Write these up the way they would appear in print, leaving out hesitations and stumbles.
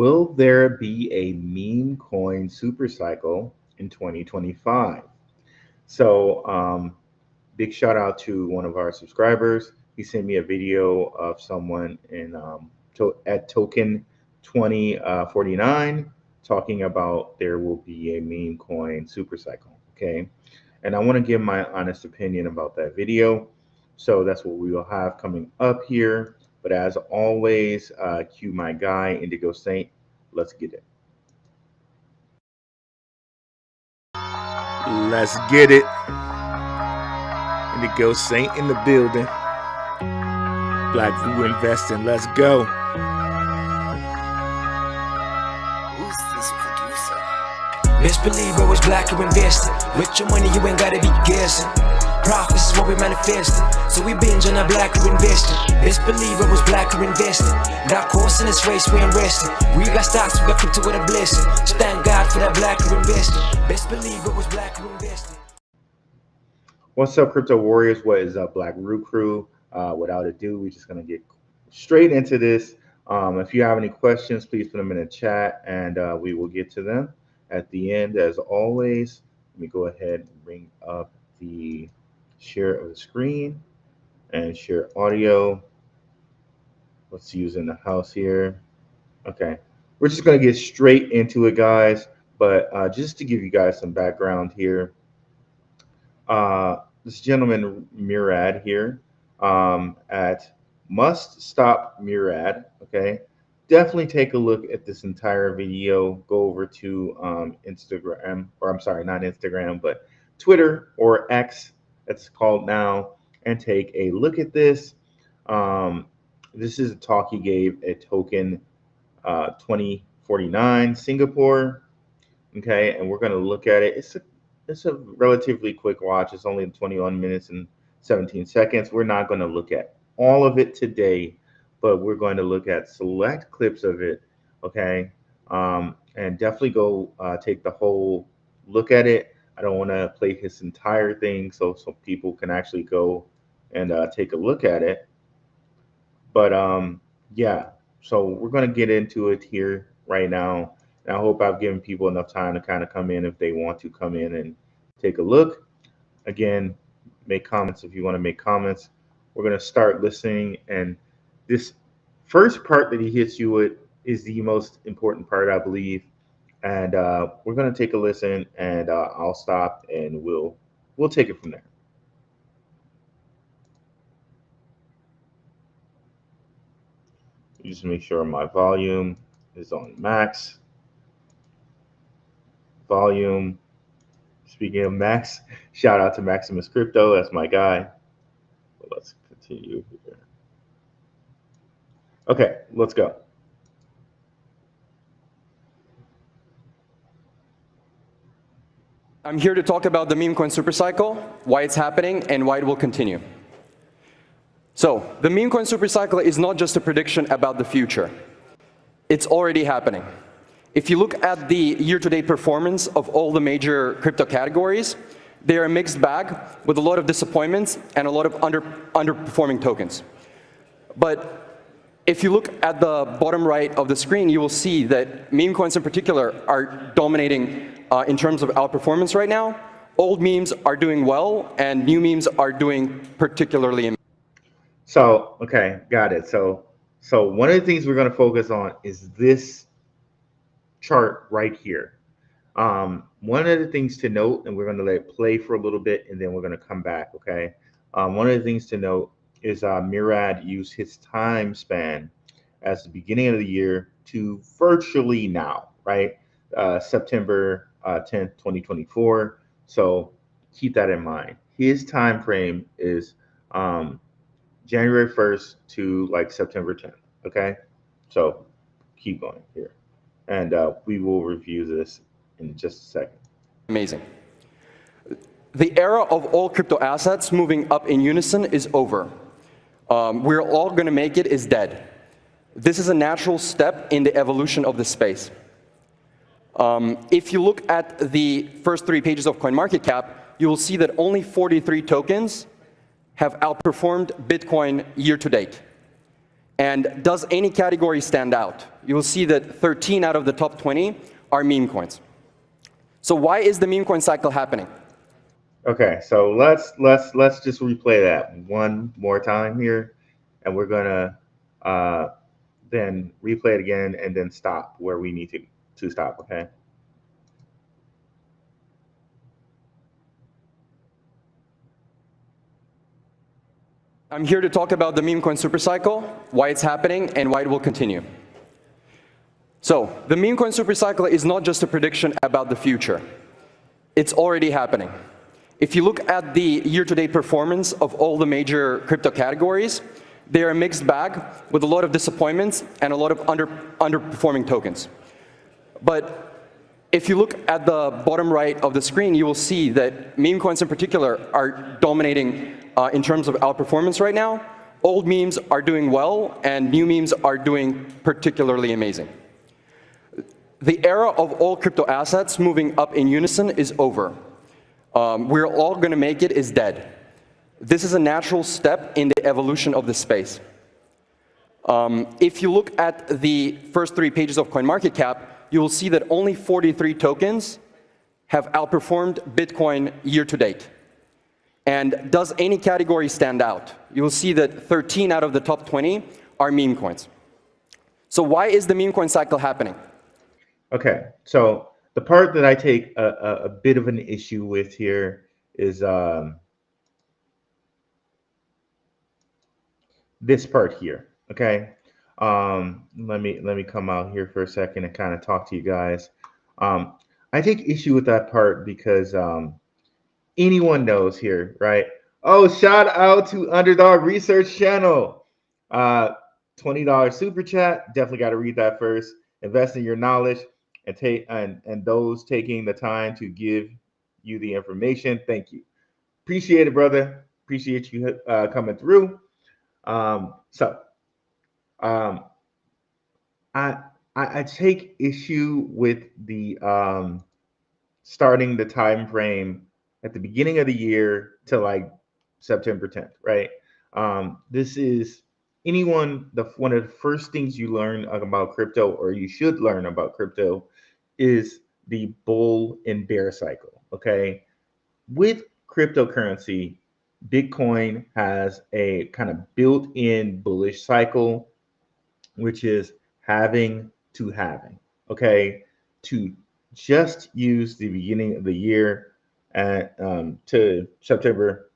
Will there be a meme coin supercycle in 2025? So, big shout out to one of our subscribers. He sent me a video of someone at token 2049 talking about there will be a meme coin supercycle. Okay, and I want to give my honest opinion about that video. So that's what we will have coming up here. But as always, cue my guy, Indigo Saint. Let's get it. Let's get it. Indigo Saint in the building. Black View Investing. Let's go. Who's this producer? Best believe I was black, you invested. With your money, you ain't gotta be guessing. Profits is what we manifested. So we binge on a black, you invested. Best believe I was black, you invested. That course in this race, we ain't resting. We got stocks, we got crypto with a blessing. So thank God for that black, you invested. Best believe I was black, you invested. What's up, crypto warriors? What is up, Black Root Crew? Without ado, we're just gonna get straight into this. If you have any questions, please put them in the chat, and we will get to them at the end. As always, let me go ahead and bring up the share of the screen and share audio. Let's use in the house here. Okay, we're just gonna get straight into it, guys. But just to give you guys some background here. This gentleman Murad here at Must Stop Murad. Okay, definitely take a look at this entire video. Go over to Instagram, or I'm sorry, not Instagram, but Twitter or X, that's called now, and take a look at this. This is a talk he gave at Token 2049 Singapore. Okay, and we're going to look at it. It's a relatively quick watch. It's only 21 minutes and 17 seconds. We're not going to look at all of it today, but we're going to look at select clips of it, okay? And definitely go take the whole look at it. I don't want to play his entire thing so people can actually go and take a look at it. But yeah, so we're going to get into it here right now. And I hope I've given people enough time to kind of come in if they want to come in and take a look. Again, make comments if you want to make comments. We're going to start listening. And this first part that he hits you with is the most important part, I believe. And we're going to take a listen, and I'll stop, and we'll take it from there. Just make sure my volume is on max. Volume. Speaking of Max, shout out to Maximus Crypto. That's my guy. But let's continue here. Okay, let's go. I'm here to talk about the meme coin supercycle, why it's happening, and why it will continue. So, the meme coin supercycle is not just a prediction about the future. It's already happening. If you look at the year-to-date performance of all the major crypto categories, they are a mixed bag with a lot of disappointments and a lot of underperforming tokens. But if you look at the bottom right of the screen, you will see that meme coins in particular are dominating in terms of outperformance right now. Old memes are doing well, and new memes are doing particularly amazing. So, okay, got it. So one of the things we're going to focus on is this chart right here. One of the things to note, and we're going to let it play for a little bit, and then we're going to come back, okay? One of the things to note is Murad used his time span as the beginning of the year to virtually now, right? September 10th, 2024. So keep that in mind. His time frame is January 1st to like September 10th, okay? So keep going here. And we will review this in just a second. Amazing. The era of all crypto assets moving up in unison is over. We're all going to make it is dead. This is a natural step in the evolution of the space. If you look at the first 3 pages of CoinMarketCap, you will see that only 43 tokens have outperformed Bitcoin year to date. And does any category stand out? you will see that 13 out of the top 20 are meme coins. So why is the meme coin cycle happening? Okay, so let's just replay that one more time here, and we're gonna then replay it again and then stop where we need to stop. Okay. I'm here to talk about the meme coin supercycle, why it's happening, and why it will continue. So the meme coin supercycle is not just a prediction about the future. It's already happening. If you look at the year-to-date performance of all the major crypto categories, they are a mixed bag with a lot of disappointments and a lot of underperforming tokens. But if you look at the bottom right of the screen, you will see that meme coins in particular are dominating in terms of outperformance right now. Old memes are doing well, and new memes are doing particularly amazing. The era of all crypto assets moving up in unison is over. We're all going to make it is dead. This is a natural step in the evolution of the space. If you look at the first 3 pages of CoinMarketCap, you will see that only 43 tokens have outperformed Bitcoin year to date. And does any category stand out? You will see that 13 out of the top 20 are meme coins. So why is the meme coin cycle happening? Okay, so the part that I take a bit of an issue with here is this part here. Okay, let me come out here for a second and kind of talk to you guys. I take issue with that part because anyone knows here, right? Oh, shout out to Underdog Research Channel. $20 super chat. Definitely got to read that first. Invest in your knowledge and those taking the time to give you the information. Thank you. Appreciate it, brother. Appreciate you coming through. I take issue with the starting the time frame at the beginning of the year to like September 10th, right? This is one of the first things you learn about crypto, or you should learn about crypto, is the bull and bear cycle. Okay, with cryptocurrency, Bitcoin has a kind of built-in bullish cycle, which is halving to halving. Okay, to just use the beginning of the year at to September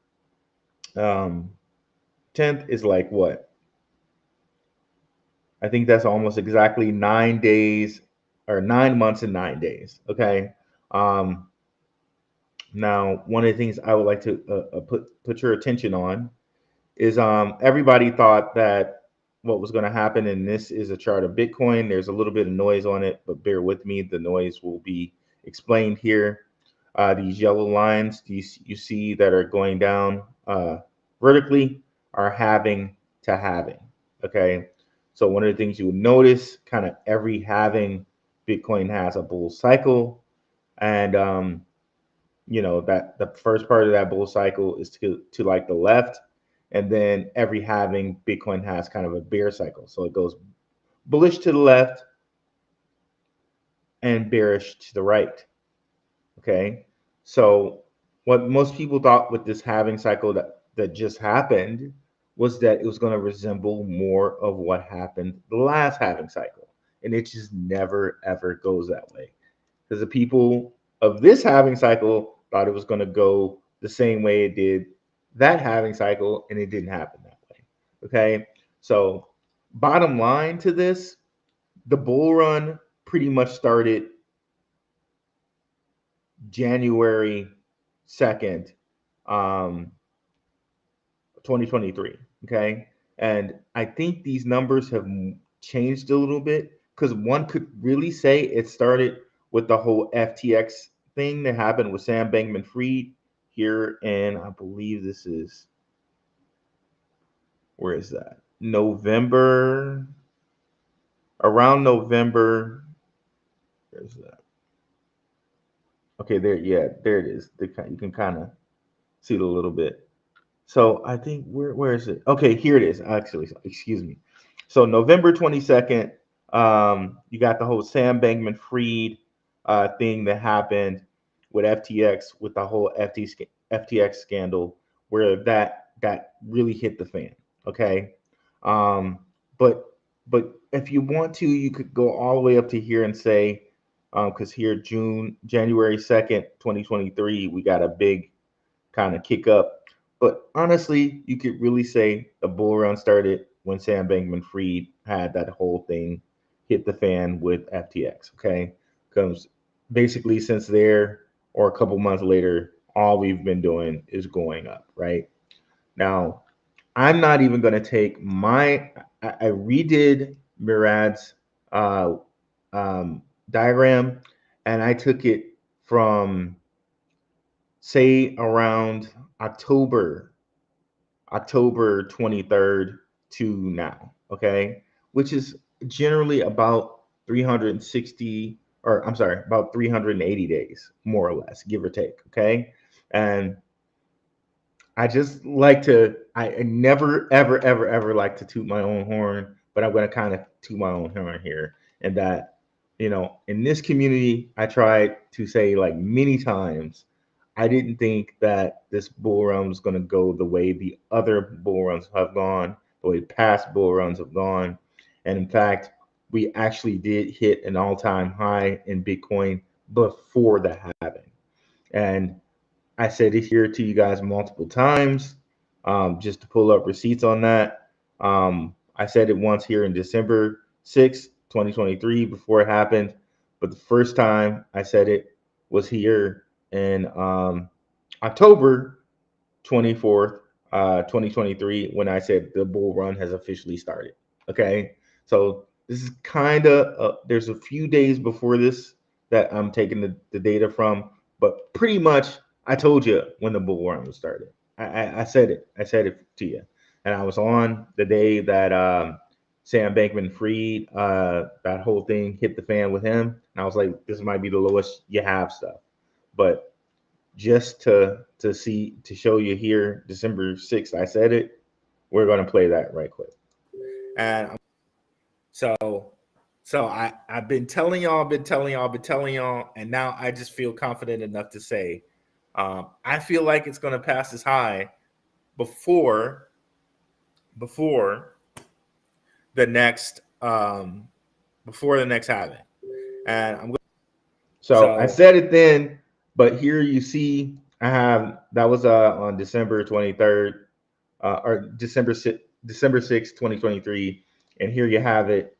10th is like what? I think that's almost exactly 9 days or 9 months and 9 days. Okay. Now, one of the things I would like to put your attention on is everybody thought that what was going to happen, and this is a chart of Bitcoin. There's a little bit of noise on it, but bear with me. The noise will be explained here. These yellow lines you see that are going down vertically are halving to halving. Okay. So one of the things you would notice, kind of every halving, Bitcoin has a bull cycle, and you know that the first part of that bull cycle is to like the left, and then every halving, Bitcoin has kind of a bear cycle. So it goes bullish to the left and bearish to the right. Okay, so what most people thought with this halving cycle that just happened was that it was going to resemble more of what happened the last halving cycle, and it just never ever goes that way, because the people of this halving cycle thought it was going to go the same way it did that halving cycle, and it didn't happen that way. Okay, so bottom line to this, the bull run pretty much started January 2nd, 2023. Okay, and I think these numbers have changed a little bit, because one could really say it started with the whole FTX thing that happened with Sam Bankman-Fried here, and I believe this is, where is that? November, around November. There's that. Okay, there, yeah, there it is. You can kind of see it a little bit. So I think where is it? Okay, here it is. Actually, excuse me. So November 22nd, You got the whole Sam Bankman-Fried thing that happened with FTX, with the whole FTX scandal, where that really hit the fan. Okay, um, but if you want to, you could go all the way up to here and say, because here January 2nd, 2023, we got a big kind of kick up. But honestly, you could really say the bull run started when Sam Bankman-Fried had that whole thing hit the fan with FTX. Okay, because basically since there or a couple months later, all we've been doing is going up. Right now, I'm not even going to take I redid Murad's uh, diagram, and I took it from say around October 23rd to now, okay? Which is generally about 360, or I'm sorry, about 380 days, more or less, give or take, okay? And I just like to, I never, ever, ever, ever like to toot my own horn, but I'm going to kind of toot my own horn here. And that, in this community, I tried to say like many times, I didn't think that this bull run was going to go the way the other bull runs have gone, the way past bull runs have gone. And in fact, we actually did hit an all-time high in Bitcoin before the halving. And I said it here to you guys multiple times, just to pull up receipts on that. I said it once here in December 6th, 2023, before it happened. But the first time I said it was here in October 24th, 2023, when I said the bull run has officially started. Okay. So this is kind of, there's a few days before this that I'm taking the data from, but pretty much I told you when the bull run was started. I said it. I said it to you. And I was on the day that Sam Bankman-Fried, that whole thing hit the fan with him. And I was like, this might be the lowest you have stuff. But just to show you here, December 6th, I said it. We're going to play that right quick. And so I've been telling y'all, and now I just feel confident enough to say, I feel like it's going to pass this high before the next halving. And I'm so I said it then, but here you see I have that was on December 23rd, or December 6th, 2023, and here you have it,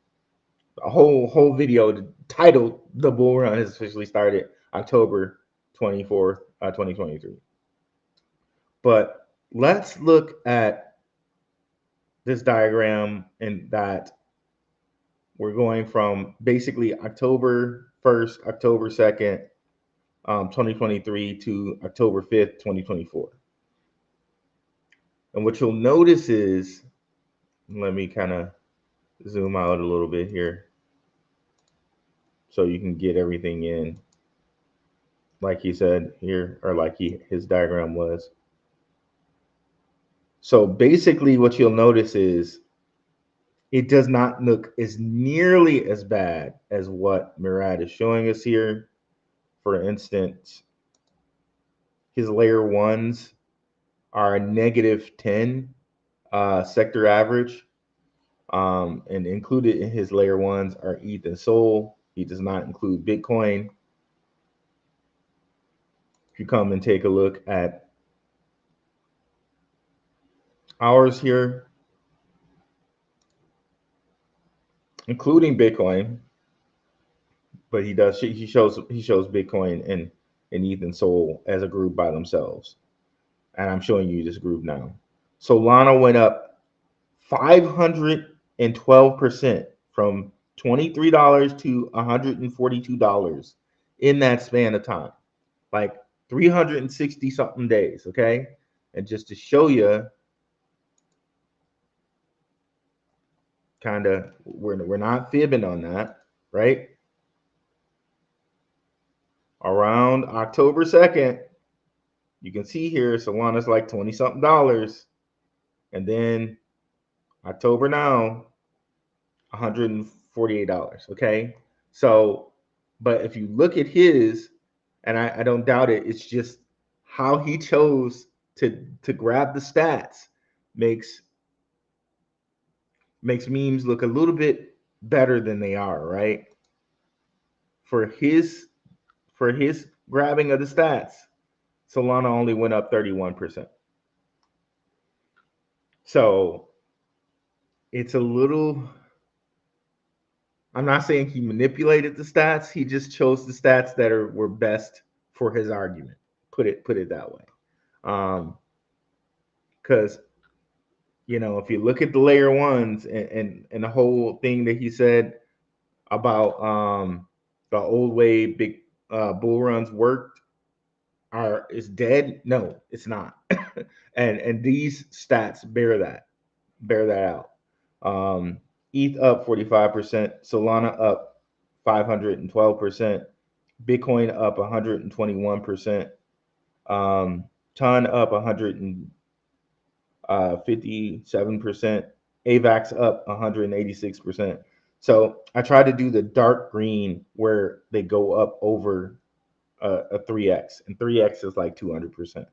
a whole video titled "The Bull Run has officially started," October 24th, 2023. But let's look at this diagram, and that we're going from basically October 1st, October 2nd, 2023 to October 5th, 2024. And what you'll notice is, let me kind of zoom out a little bit here so you can get everything in like he said here, or like his diagram was. So basically what you'll notice is it does not look as nearly as bad as what Murad is showing us here. For instance, his layer ones are a -10 sector average. And included in his layer ones are ETH and Sol. He does not include Bitcoin. If you come and take a look at ours here, including Bitcoin, but he shows Bitcoin and ETH and Sol as a group by themselves. And I'm showing you this group now. Solana went up 512% from $23 to $142 in that span of time, like 360 something days. Okay. And just to show you, kind of, we're not fibbing on that, right? Around October 2nd, you can see here Solana's like 20 something dollars, and then October $148. Okay. So, but if you look at his, and I don't doubt it, it's just how he chose to grab the stats makes memes look a little bit better than they are, right? For his grabbing of the stats, Solana only went up 31%. So it's a little, I'm not saying he manipulated the stats. He just chose the stats that were best for his argument. Put it that way. Because if you look at the layer ones and the whole thing that he said about the old way big bull runs worked is dead. No, it's not. and these stats bear that out. ETH up 45%, Solana up 512%, Bitcoin up 121%, Ton up 157%, AVAX up 186%. So I try to do the dark green where they go up over a 3x, and 3x is like 200%.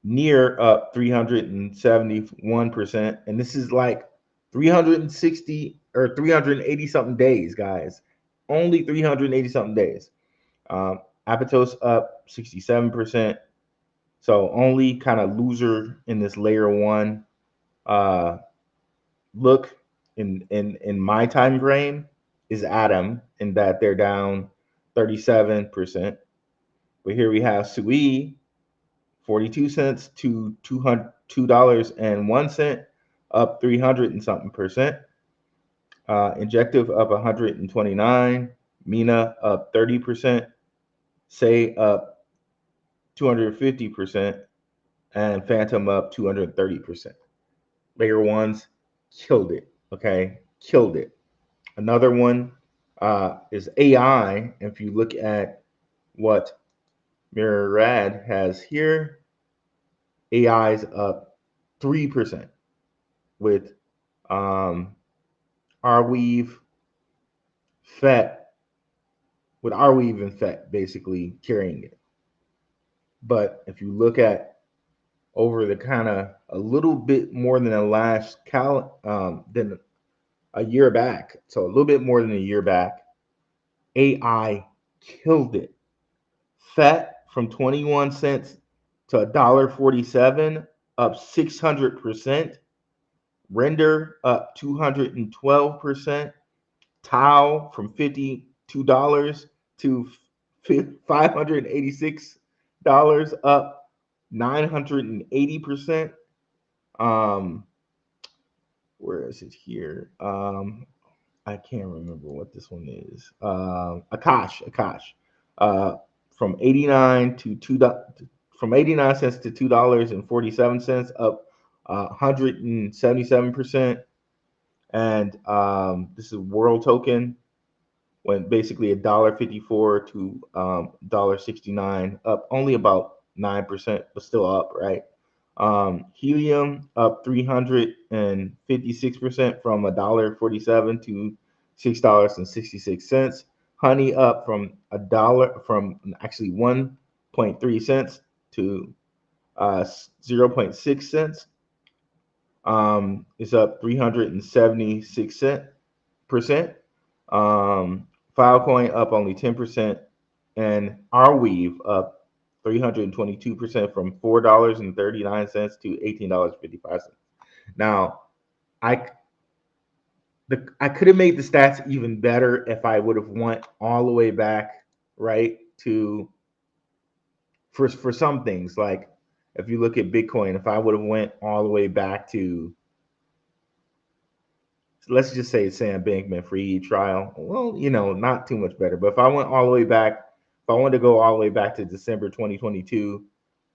Near up 371%, and this is like 360 or 380 something days, guys. Only 380 something days. Aptos up 67%. So only kind of loser in this layer one. Look in my time frame is Atom, in that they're down 37%. But here we have Sui, 42 cents to $202.01, up 300 and something percent. Injective up 129, Mina up 30%, Say up 250%, and Phantom up 230%. Layer ones killed it. Okay, killed it. Another one is AI. If you look at what Murad has here, AI is up 3% with Arweave, FET, with Arweave and FET basically carrying it. But if you look at over the kind of a little bit more than than a year back, so a little bit more than a year back, AI killed it. FET from 21 cents to $1.47, up 600%. Render up 212%. Tau from $52 to $586, up 980%. Where is it here? I can't remember what this one is. Akash. From 89 to from 89 cents to $2.47, up 177%. And this is World Token, went basically $1.54 to $1.69, up only about 9%, but still up, right? Helium up 356% from $1.47 to $6.66. Honey up from actually 1.3 cents to 0.6 cents. Is up 376%. Filecoin up only 10%, and Arweave up 322% from $4.39 to $18.55. Now, I could have made the stats even better if I would have went all the way back, right, to for some things. Like if you look at Bitcoin, if I would have went all the way back to, let's just say Sam Bankman-Fried trial, well, not too much better. But if I went all the way back, if I wanted to go all the way back to December 2022,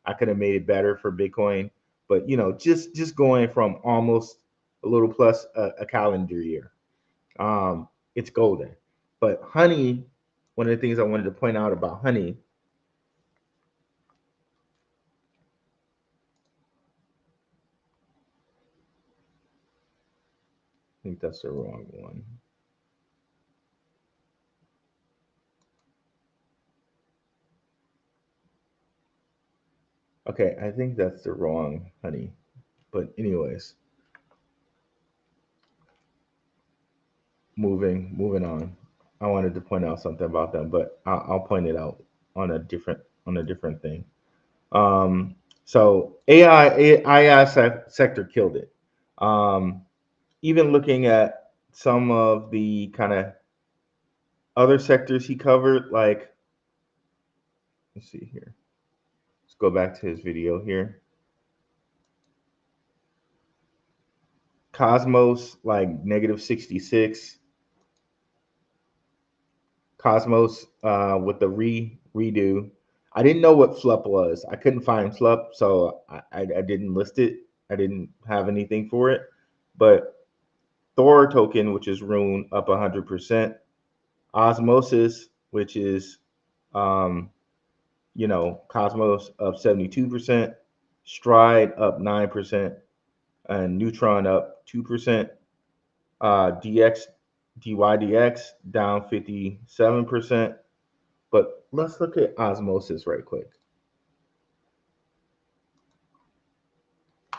I could have made it better for Bitcoin. But just going from almost a little plus a calendar year, it's golden. But Honey, one of the things I wanted to point out about Honey, think that's the wrong one. Okay, I think that's the wrong honey. But anyways, moving on. I wanted to point out something about them, but I'll point it out on a different thing. Um, so sector killed it. Um, Even looking at some of the kind of other sectors he covered, like let's see here. Let's go back to his video here. Cosmos, like negative 66. Cosmos with the redo. I didn't know what FLUP was. I couldn't find FLUP, so I didn't list it. I didn't have anything for it. But Thor token, which is Rune, up 100%. Osmosis, which is Cosmos up 72%. Stride up 9%. And Neutron up 2%. DYDX down 57%. But let's look at Osmosis right quick.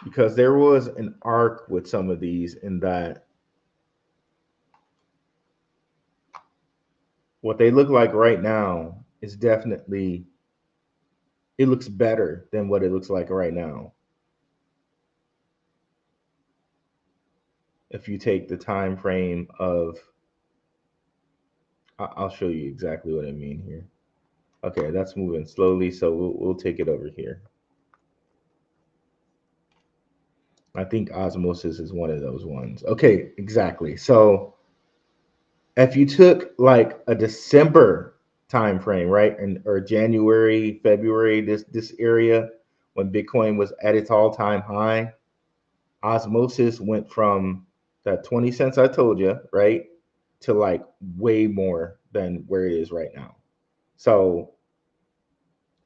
Because there was an arc with some of these in that what they look like right now is definitely, it looks better than what it looks like right now. If you take the time frame of, I'll show you exactly what I mean here. Okay, that's moving slowly, so we'll take it over here. I think Osmosis is one of those ones. Okay, exactly. So if you took like a December time frame, right, and or January, February, this area when Bitcoin was at its all-time high, Osmosis went from that 20 cents I told you, right, to like way more than where it is right now. So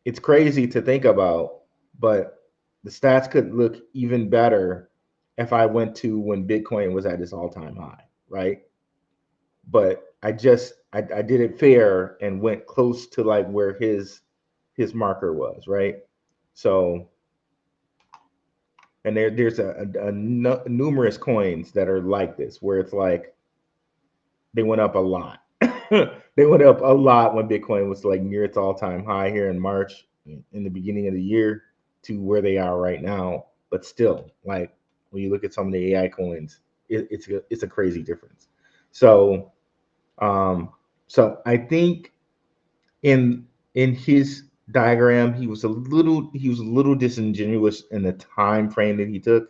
it's crazy to think about, but the stats could look even better if I went to when Bitcoin was at its all-time high, right? But I did it fair and went close to like where his marker was, right? So and there's numerous coins that are like this where it's like they went up a lot. They went up a lot when Bitcoin was like near its all-time high here in March, in the beginning of the year, to where they are right now. But still, like when you look at some of the AI coins, it's a crazy difference. So so I think in his diagram he was a little disingenuous in the time frame that he took.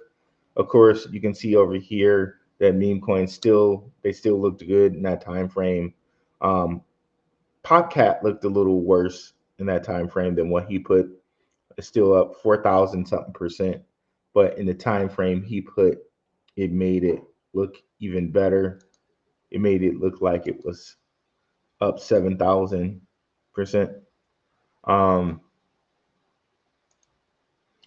Of course, you can see over here that meme coins still looked good in that time frame. Popcat looked a little worse in that time frame than what he put. It's still up 4,000 something percent, but in the time frame he put, it made it look even better. It made it look like it was up 7,000%.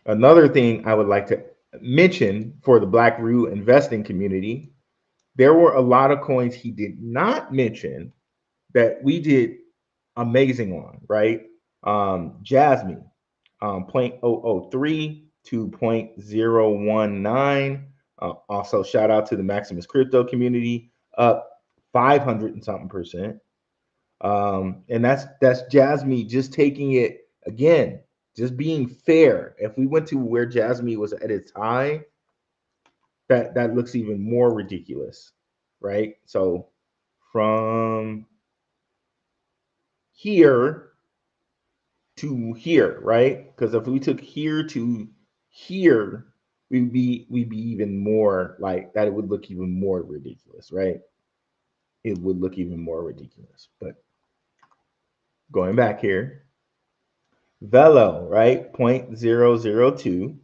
Another thing I would like to mention for the Black Root investing community, there were a lot of coins he did not mention that we did amazing on, right? Jasmine, 0.003 to 0.019. Also, shout out to the Maximus Crypto community, up 500 and something percent. And that's Jasmine just taking it again, just being fair. If we went to where Jasmine was at its high, that looks even more ridiculous, right? So from here to here, right? Because if we took here to here, we'd be even more like that. It would look even more ridiculous, right? It would look even more ridiculous. But going back here, Velo, right? 0.002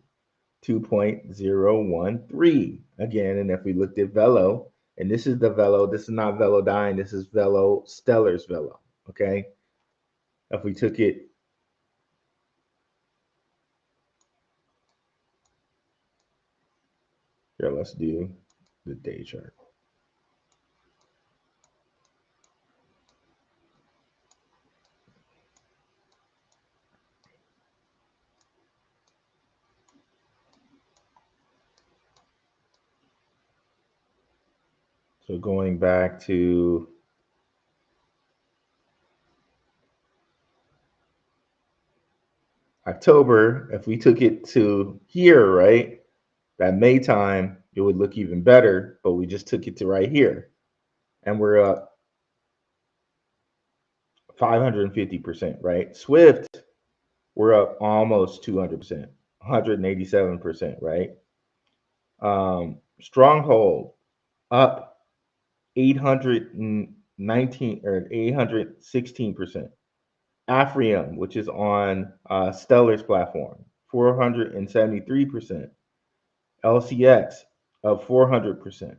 to 0.013 again. And if we looked at Velo, and this is the Velo, this is not Velodyne, this is Velo Stellar's Velo. Okay. If we took it here, let's do the day chart. So going back to October, if we took it to here, right, that May time, it would look even better, but we just took it to right here. And we're up 550%, right? Swift, we're up almost 200%, 187%, right? Stronghold, up 819 or 816%. Afrium, which is on Stellar's platform, 473%. LCX up 400%.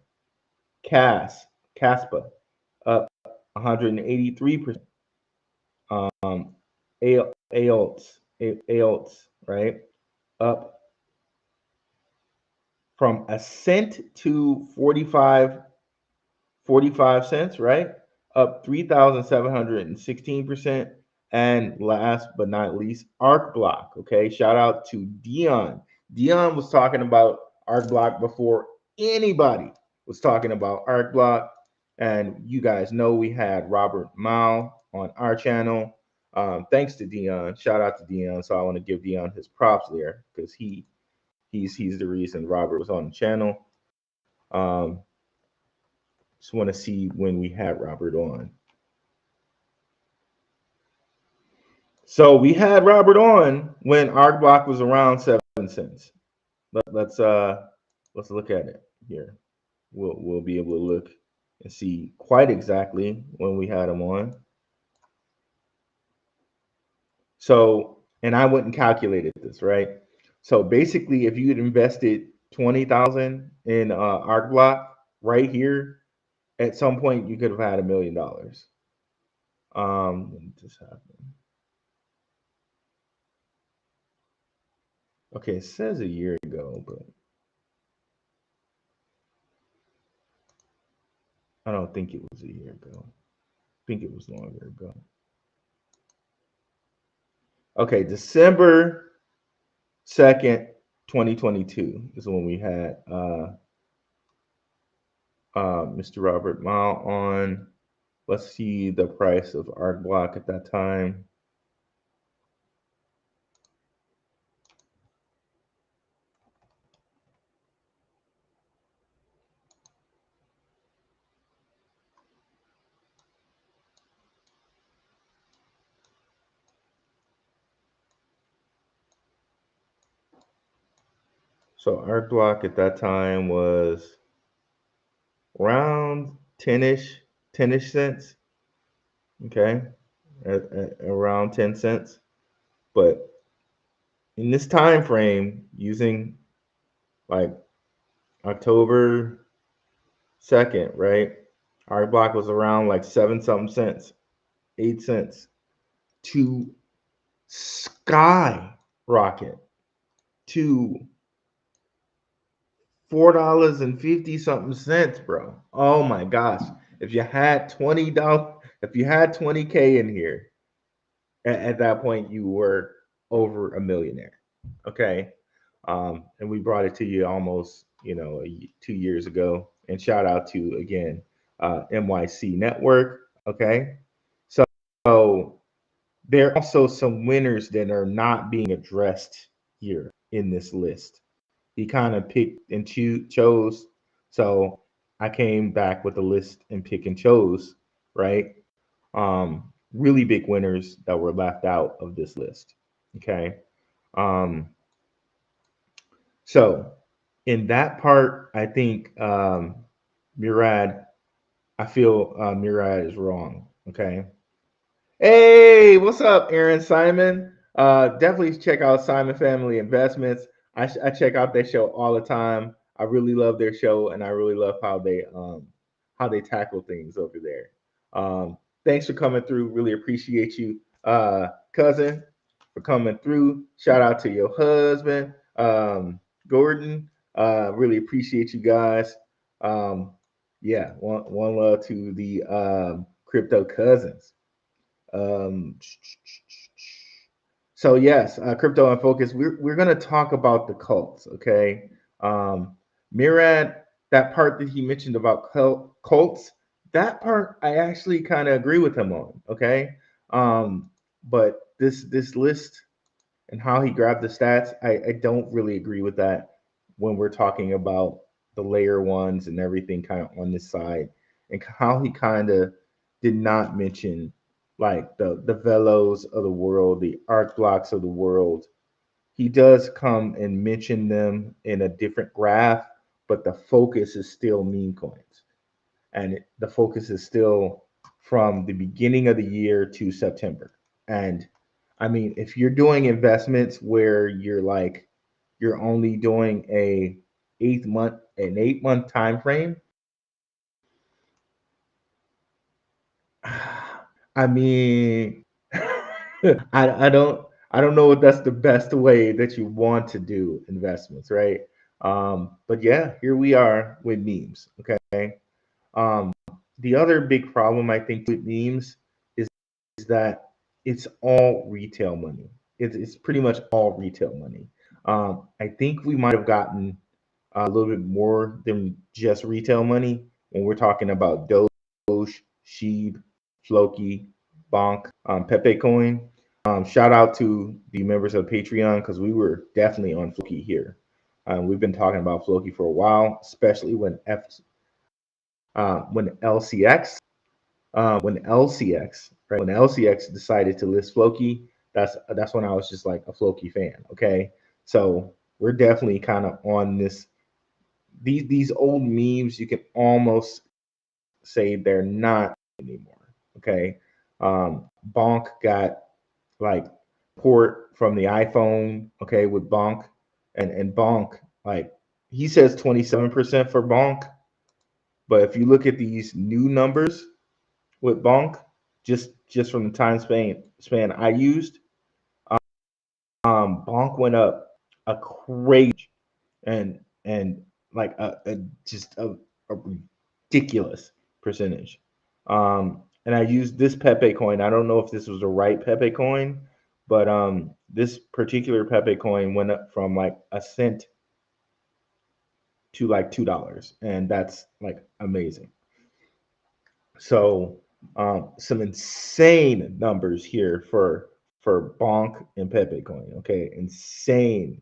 Caspa up 183%. AOLTS, right? Up from a cent to 45 cents, right? Up 3,716%. And last but not least, Arc Block. Okay, shout out to Dion. Dion was talking about Arc Block before anybody was talking about Arc Block. And you guys know we had Robert Mao on our channel. Thanks to Dion. Shout out to Dion. So I want to give Dion his props there because he's the reason Robert was on the channel. Just want to see when we had Robert on. So we had Robert on when Arc Block was around 7 cents. Let's look at it here. We'll be able to look and see quite exactly when we had him on. So, and I went and calculated this, right? So basically, if you had invested 20,000 in Arc Block right here, at some point you could have had $1 million. When did this happen? Okay, it says a year ago, but I don't think it was a year ago. I think it was longer ago. Okay, December 2nd, 2022 is when we had Mr. Robert Mao on. Let's see the price of Arc Block at that time. So Arc Block at that time was around 10-ish cents. Okay, at around 10 cents. But in this time frame, using like October 2nd, right? Arc Block was around like 7-something cents, 8 cents to skyrocket to $4.50-something, bro. Oh my gosh. If you had $20, if you had 20K in here, at that point you were over a millionaire. Okay. And we brought it to you almost, 2 years ago. And shout out to again MYC Network. Okay. So there are also some winners that are not being addressed here in this list. He kind of picked and chose. So I came back with a list and pick and chose, right? Really big winners that were left out of this list. Okay. So in that part, I think Murad, I feel Murad is wrong. Okay. Hey, what's up, Aaron Simon? Definitely check out Simon Family Investments. I check out their show all the time. I really love their show, and I really love how they tackle things over there. Thanks for coming through. Really appreciate you, cousin, for coming through. Shout out to your husband, Gordon. Really appreciate you guys. Yeah, one love to the crypto cousins. So yes, crypto in focus. We're going to talk about the cults. Okay, Murad that part that he mentioned about cults, that part I actually kind of agree with him on. Okay, but this list and how he grabbed the stats, I don't really agree with that when we're talking about the layer ones and everything kind of on this side, and how he kind of did not mention like the velos of the world, the arc blocks of the world. He does come and mention them in a different graph, but the focus is still meme coins, and the focus is still from the beginning of the year to September. And I mean, if you're doing investments where you're only doing an 8 month time frame, I mean, I don't know if that's the best way that you want to do investments, right? But yeah, here we are with memes. Okay. Um, the other big problem I think with memes is that it's all retail money. It's pretty much all retail money. I think we might have gotten a little bit more than just retail money when we're talking about Doge, Sheeb, Floki, Bonk, Pepe Coin. Shout out to the members of Patreon because we were definitely on Floki here. We've been talking about Floki for a while, especially when LCX when LCX decided to list Floki. That's when I was just like a Floki fan. Okay, so we're definitely kind of on this. These old memes, you can almost say they're not anymore. Okay, Bonk got like port from the iPhone. Okay, with Bonk and Bonk, like he says 27% for Bonk, but if you look at these new numbers with Bonk, just from the time span I used, Bonk went up a crazy and like a ridiculous percentage. And I used this Pepe coin. I don't know if this was the right Pepe coin, but this particular Pepe coin went up from like a cent to like $2, and that's like amazing. So some insane numbers here for Bonk and Pepe coin. Okay, insane.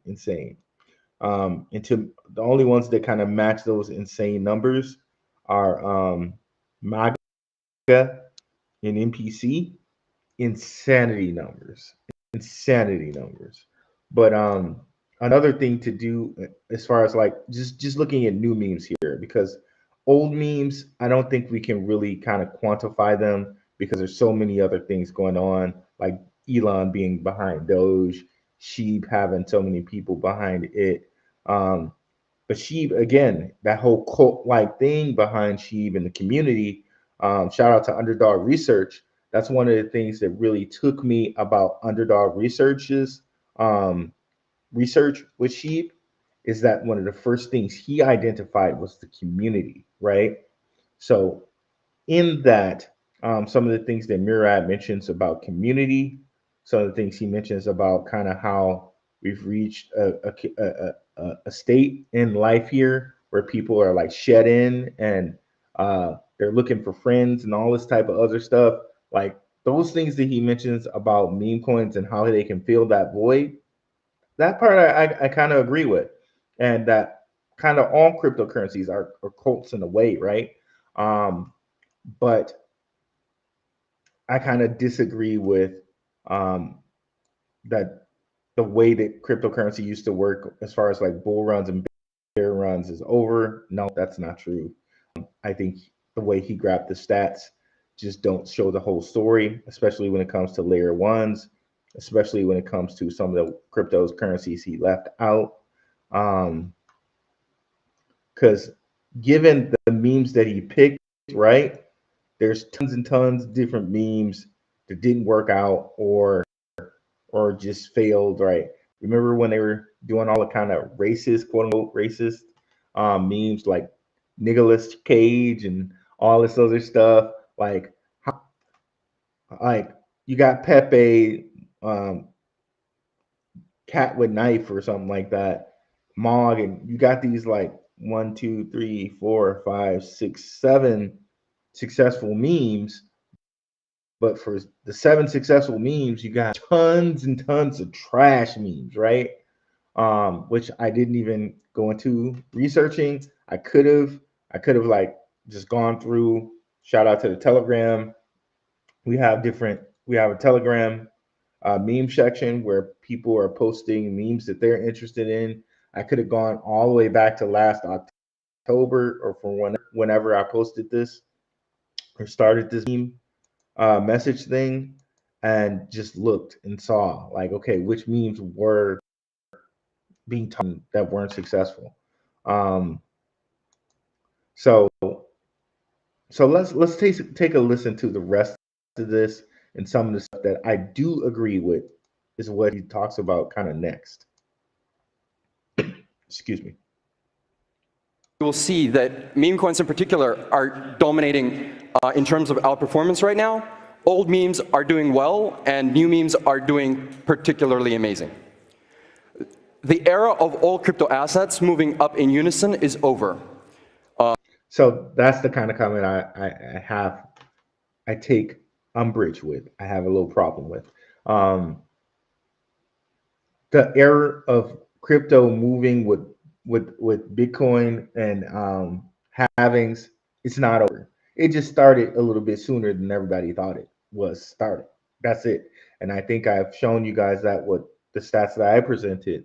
And to the only ones that kind of match those insane numbers are MAGA and NPC. Insanity numbers. But another thing to do as far as like just looking at new memes here, because old memes I don't think we can really kind of quantify them because there's so many other things going on, like Elon being behind Doge, Sheep having so many people behind it. um but Sheeb, again, that whole cult like thing behind Sheeb in the community. Shout out to Underdog Research. That's one of the things that really took me about Underdog Research's um, research with Sheeb, is that one of the first things he identified was the community, right? So in that, some of the things that Murad mentions about community, some of the things he mentions about kind of how we've reached a state in life here where people are like shed in and they're looking for friends and all this type of other stuff. Like those things that he mentions about meme coins and how they can fill that void, that part I kind of agree with. And that kind of all cryptocurrencies are cults in a way, right? But I kind of disagree with um, that the way that cryptocurrency used to work as far as like bull runs and bear runs is over. No, that's not true. I think the way he grabbed the stats just don't show the whole story, especially when it comes to layer ones, especially when it comes to some of the cryptocurrencies he left out. Because given the memes that he picked, right? There's tons and tons of different memes that didn't work out or just failed, right? Remember when they were doing all the kind of racist, quote unquote racist memes like Nicholas Cage and all this other stuff? Like, like you got Pepe, um, cat with knife or something like that, Mog, and you got these like 1, 2, 3, 4, 5, 6, 7 successful memes. But for the 7 successful memes, you got tons and tons of trash memes, right? Which I didn't even go into researching. I could have like just gone through. Shout out to the Telegram. We have a Telegram meme section where people are posting memes that they're interested in. I could have gone all the way back to last October or from whenever I posted this or started this meme message thing, and just looked and saw like, okay, which memes were being taught that weren't successful. Um, so let's take a listen to the rest of this, and some of the stuff that I do agree with is what he talks about kind of next. Excuse me. You will see that meme coins in particular are dominating in terms of outperformance right now. Old memes are doing well, and new memes are doing particularly amazing. The era of all crypto assets moving up in unison is over. So that's the kind of comment I take umbrage with. I have a little problem with. The era of crypto moving with Bitcoin and halvings, it's not over. It just started a little bit sooner than everybody thought it was started. That's it. And I think I've shown you guys that what the stats that I presented,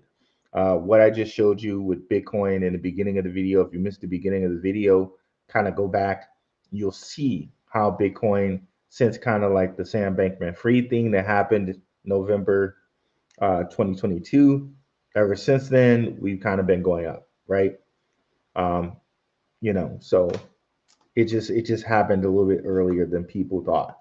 what I just showed you with Bitcoin in the beginning of the video. If you missed the beginning of the video, kind of go back. You'll see how Bitcoin, since kind of like the Sam Bankman-Fried thing that happened November 2022, ever since then, we've kind of been going up, right? So it just happened a little bit earlier than people thought.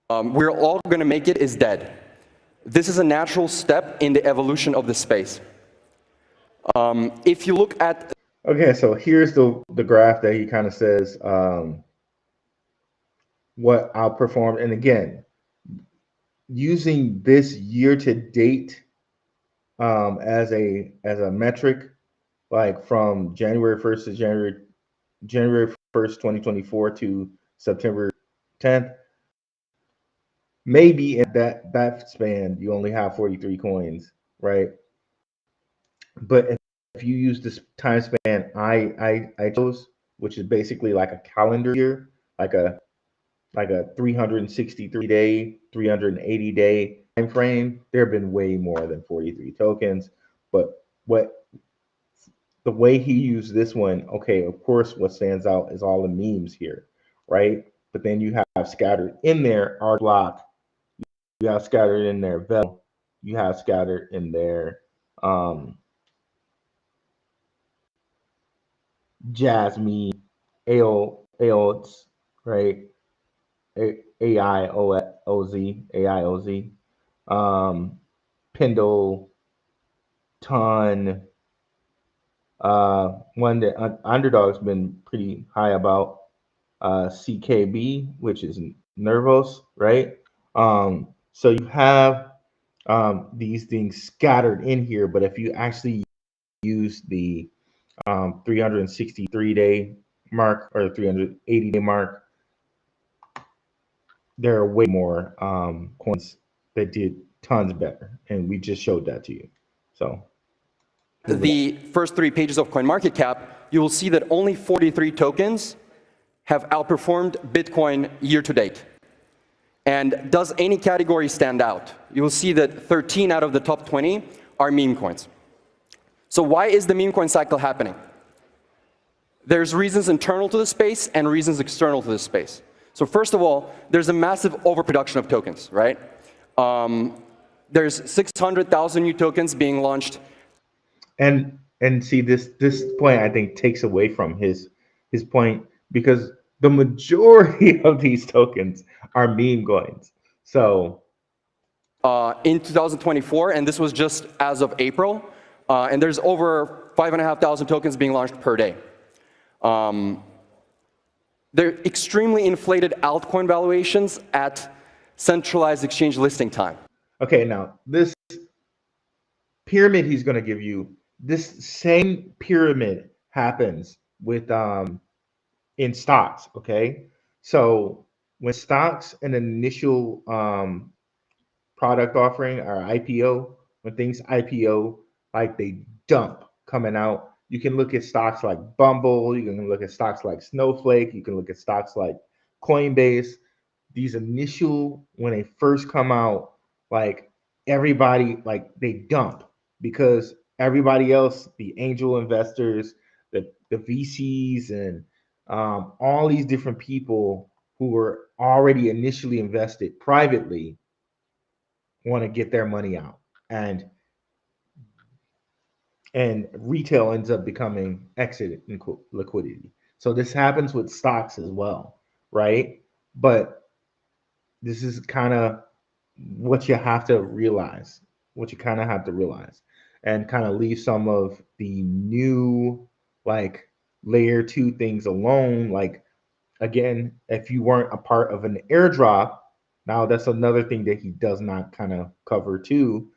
We're all going to make it is dead. This is a natural step in the evolution of the space. If you look at... Okay, so here's the graph that he kind of says what outperformed. And again, using this year to date as a metric, like from January 1st to January 1st, 2024 to September 10th, maybe in that span you only have 43 coins, right? But if you use this time span I chose, which is basically like a calendar year, like a 363 day, 380 day time frame, there have been way more than 43 tokens. But the way he used this one, okay, of course, what stands out is all the memes here, right? But then you have scattered in there Art Block, you have scattered in there Vel, you have scattered in there Jasmine, AOZ, right? AIOZ, Pendle, Ton, one that Underdog's been pretty high about, CKB, which is Nervos, right? So you have these things scattered in here, but if you actually use the 363 day mark or the 380 day mark, there are way more coins that did tons better, and we just showed that to you. So the first 3 pages of CoinMarketCap, you will see that only 43 tokens have outperformed Bitcoin year to date. And does any category stand out? You will see that 13 out of the top 20 are meme coins. So why is the meme coin cycle happening? There's reasons internal to the space and reasons external to the space. So first of all, there's a massive overproduction of tokens, right? There's 600,000 new tokens being launched. And see, this point I think takes away from his point, because the majority of these tokens are meme coins. So in 2024, and this was just as of April, and there's over 5,500 tokens being launched per day. They're extremely inflated altcoin valuations at centralized exchange listing time. Okay, now this pyramid he's going to give you, this same pyramid happens with in stocks. Okay, so when stocks an initial product offering or IPO, when things IPO, like they dump coming out. You can look at stocks like Bumble, you can look at stocks like Snowflake, you can look at stocks like Coinbase. These initial, when they first come out, like everybody, like they dump because everybody else, the angel investors, the VCs, and all these different people who were already initially invested privately want to get their money out, and retail ends up becoming exit liquidity. So this happens with stocks as well, right? But this is kind of what you have to realize, what you kind of have to realize, and kind of leave some of the new, like, layer two things alone. Like, again, if you weren't a part of an airdrop, now that's another thing that he does not kind of cover too.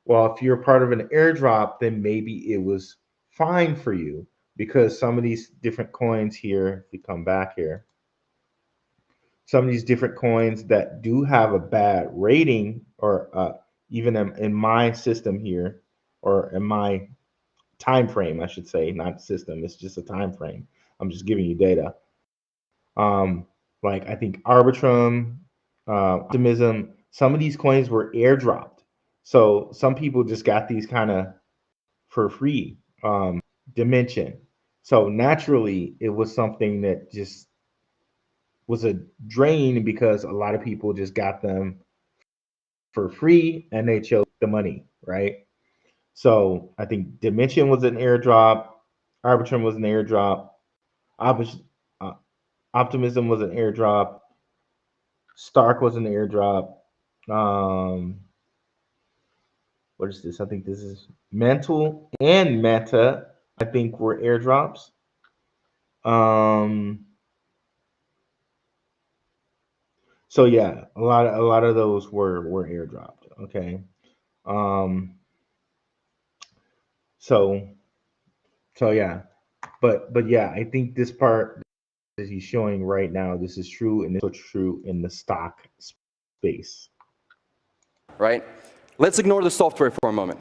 Well, if you're part of an airdrop, then maybe it was fine for you because some of these different coins here, if we come back here, some of these different coins that do have a bad rating, or even in my system here, or in my time frame, I should say, not system, it's just a time frame. I'm just giving you data. Like I think Arbitrum, Optimism, some of these coins were airdropped. So some people just got these kind of for free. Dimension. So naturally, it was something that just was a drain because a lot of people just got them for free and they chose the money, right? So I think Dimension was an airdrop, Arbitrum was an airdrop, uh, Optimism was an airdrop, Stark was an airdrop. Um, what is this? I think this is Mental and Meta. I think were airdrops. Um, so yeah, a lot of those were airdropped. Okay. Um, so so yeah, but yeah, I think this part that he's showing right now, this is true, and it's true in the stock space. Right? Let's ignore the software for a moment.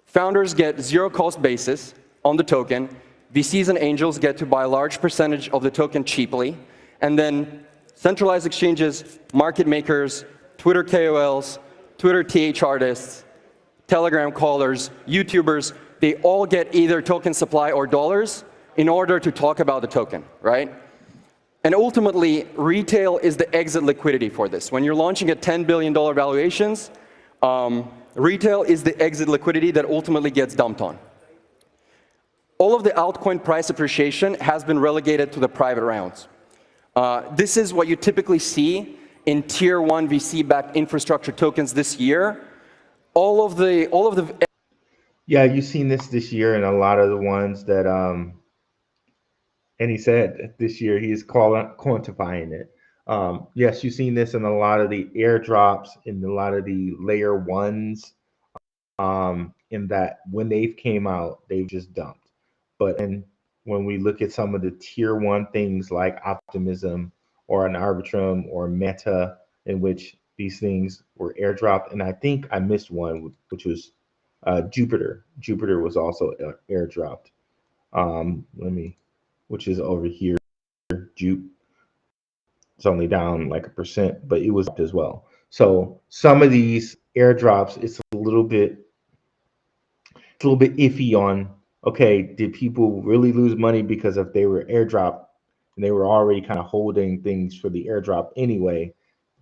Founders get zero cost basis on the token. VCs and angels get to buy a large percentage of the token cheaply. And then centralized exchanges, market makers, Twitter KOLs, Twitter TH artists, Telegram callers, YouTubers, they all get either token supply or dollars in order to talk about the token, right? And ultimately, retail is the exit liquidity for this. When you're launching at $10 billion valuations, retail is the exit liquidity that ultimately gets dumped on. All of the altcoin price appreciation has been relegated to the private rounds. This is what you typically see in tier 1 VC-backed infrastructure tokens this year. All of the Yeah, you've seen this year in a lot of the ones that and he said this year he's quantifying it. Yes, you've seen this in a lot of the airdrops, in a lot of the layer ones, in that when they've came out, they've just dumped. But and when we look at some of the tier one things like Optimism or an Arbitrum or Meta, in which these things were airdropped, and I think I missed one, which was Jupiter. Jupiter was also airdropped. Which is over here. Jupe. It's only down like 1%, but it was up as well. So some of these airdrops, it's a little bit iffy on, okay, did people really lose money because if they were airdropped and they were already kind of holding things for the airdrop anyway,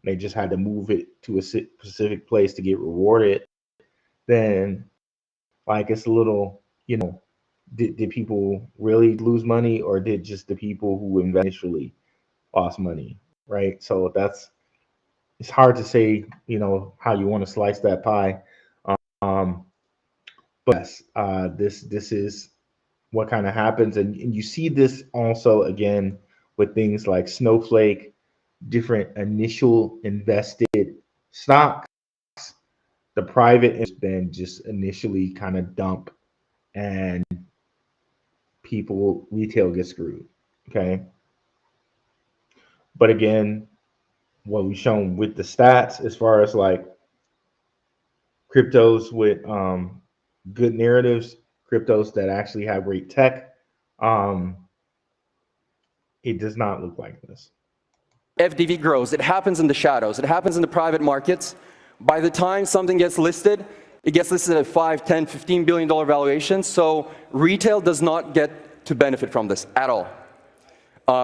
they just had to move it to a specific place to get rewarded, then like it's a little, did people really lose money, or did just the people who initially lost money, right? So it's hard to say, how you want to slice that pie. Um, but yes, this is what kind of happens, and you see this also again with things like Snowflake, different initial invested stocks the private then just initially kind of dump, and retail gets screwed. Okay. But again, what we've shown with the stats as far as like cryptos with good narratives, cryptos that actually have great tech, um, it does not look like this. FDV grows. It happens in the shadows. It happens in the private markets. By the time something gets listed, it gets listed at 5, 10, $15 billion valuation. So retail does not get to benefit from this at all.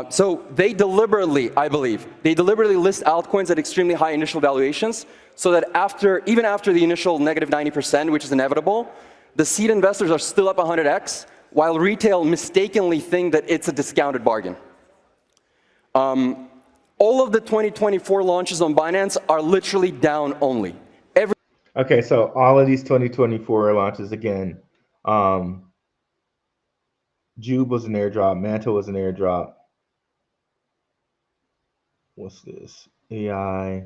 So they deliberately, I believe, they deliberately list altcoins at extremely high initial valuations so that even after the initial negative 90%, which is inevitable, the seed investors are still up 100x, while retail mistakenly think that it's a discounted bargain. All of the 2024 launches on Binance are literally down only. Okay, so all of these 2024 launches again. Jube was an airdrop. Mantle was an airdrop. What's this? AI.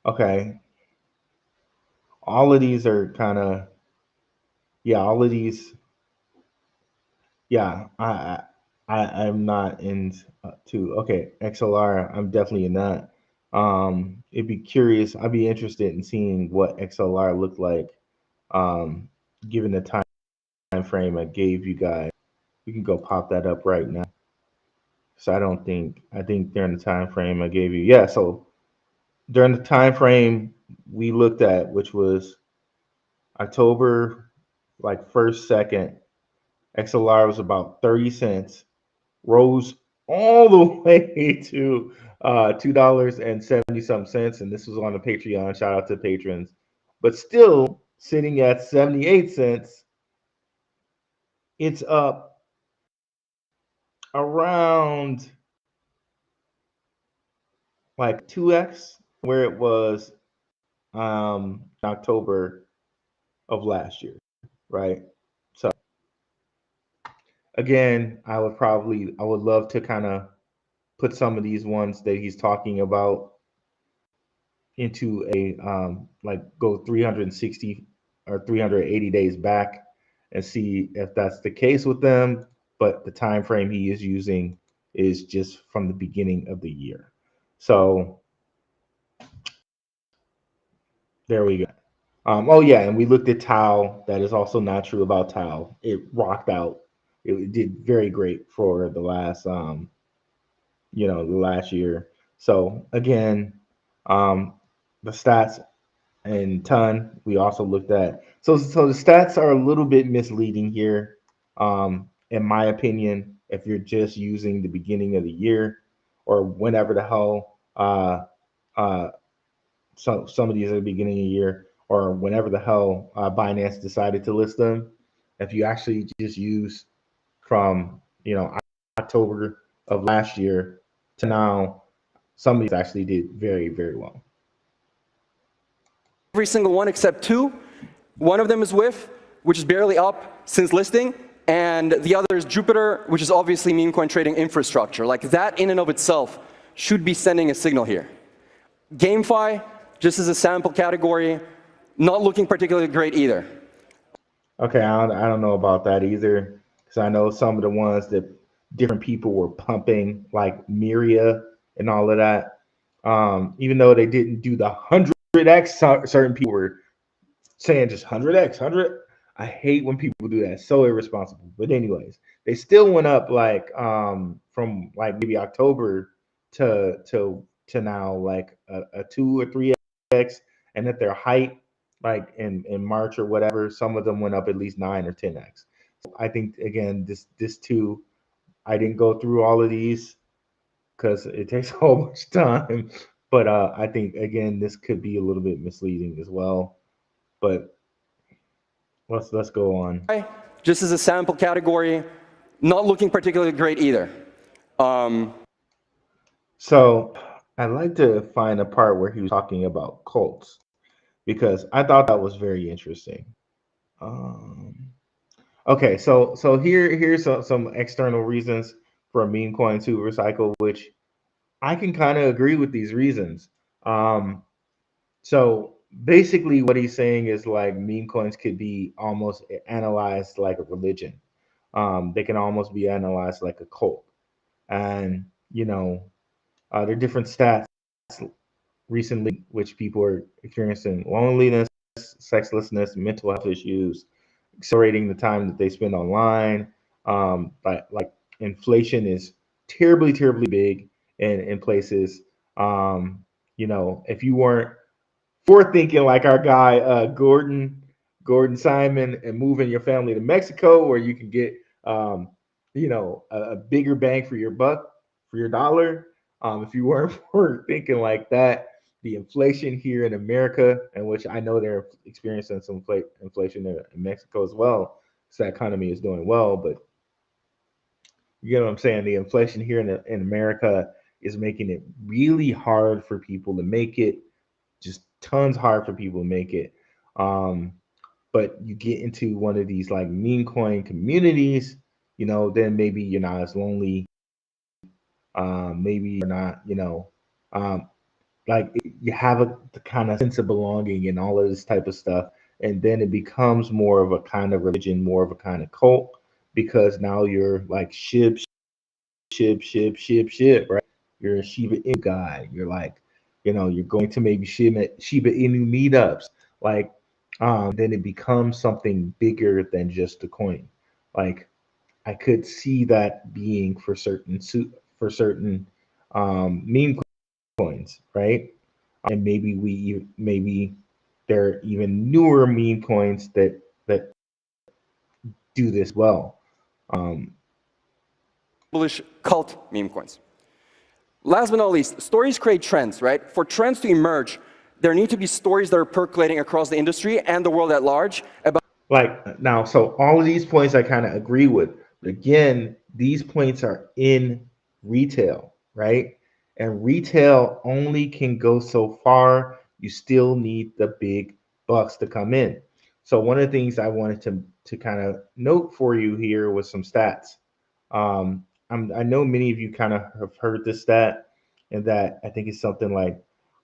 Okay. All of these are kind of, yeah, all of these, yeah, I'm not in okay, XLR, I'm definitely in that. It'd be curious, I'd be interested in seeing what XLR looked like, given the time frame I gave you guys. We can go pop that up right now. So I think during the time frame I gave you, yeah, so during the time frame we looked at, which was October, like 1st, 2nd, XLR was about 30 cents, rose all the way to $2.70 and this was on the Patreon. Shout out to patrons, but still sitting at 78 cents. It's up around like 2x where it was October of last year, right? So again, I would love to kind of put some of these ones that he's talking about into a like go 360 or 380 days back and see if that's the case with them. But the time frame he is using is just from the beginning of the year. So there we go. Oh yeah, and we looked at Tau. That is also not true about Tau. It rocked out. It did very great for the last the last year. So again, the stats and ton we also looked at. So the stats are a little bit misleading here, in my opinion. If you're just using the beginning of the year or whenever the hell, so some of these are the beginning of the year or whenever the hell Binance decided to list them. If you actually just use from October of last year to now, some of these actually did very, very well. Every single one except two. One of them is WIF, which is barely up since listing, and the other is Jupiter, which is obviously meme coin trading infrastructure. Like that in and of itself should be sending a signal here. GameFi, just as a sample category, not looking particularly great either. Okay, I don't know about that either, because I know some of the ones that different people were pumping, like Miria and all of that. Even though they didn't do the 100x, certain people were saying just 100x, 100. I hate when people do that. It's so irresponsible. But anyways, they still went up like from like maybe October to now like a 2 or 3x, and at their height like in March or whatever, some of them went up at least 9 or 10x. So I think again this too, I didn't go through all of these because it takes a whole much time. But I think again this could be a little bit misleading as well. But let's go on. Just as a sample category, not looking particularly great either. So I'd like to find a part where he was talking about cults, because I thought that was very interesting. Okay, so here's some external reasons for a meme coin to recycle, which I can kind of agree with these reasons. So basically what he's saying is like meme coins could be almost analyzed like a religion. They can almost be analyzed like a cult. And there are different stats recently which people are experiencing loneliness, sexlessness, mental health issues, accelerating the time that they spend online. But like inflation is terribly, terribly big in places. If you weren't thinking like our guy Gordon Simon and moving your family to Mexico, where you can get a bigger bang for your buck for your dollar. If you weren't thinking like that, the inflation here in America, and which I know they're experiencing some inflation in Mexico as well, so that economy is doing well, but you get what I'm saying. The inflation here in America is making it really hard for people to make it, just tons hard for people to make it. Um, but you get into one of these like meme coin communities, then maybe you're not as lonely. Maybe you're not, um, like you have the kind of sense of belonging and all of this type of stuff. And then it becomes more of a kind of religion, more of a kind of cult, because now you're like shib, right? You're a Shiba Inu guy. You're like, you're going to maybe Shiba Inu meetups. Like, then it becomes something bigger than just a coin. Like, I could see that being for certain meme coins, right? And maybe there are even newer meme coins that do this well. Um, Bullish cult meme coins. Last but not least, stories create trends, right? For trends to emerge, there need to be stories that are percolating across the industry and the world at large about like now, so all of these points I kind of agree with. But again, these points are in retail, right? And retail only can go so far. You still need the big bucks to come in. So one of the things I wanted to kind of note for you here was some stats. I know many of you kind of have heard this stat, and that I think it's something like,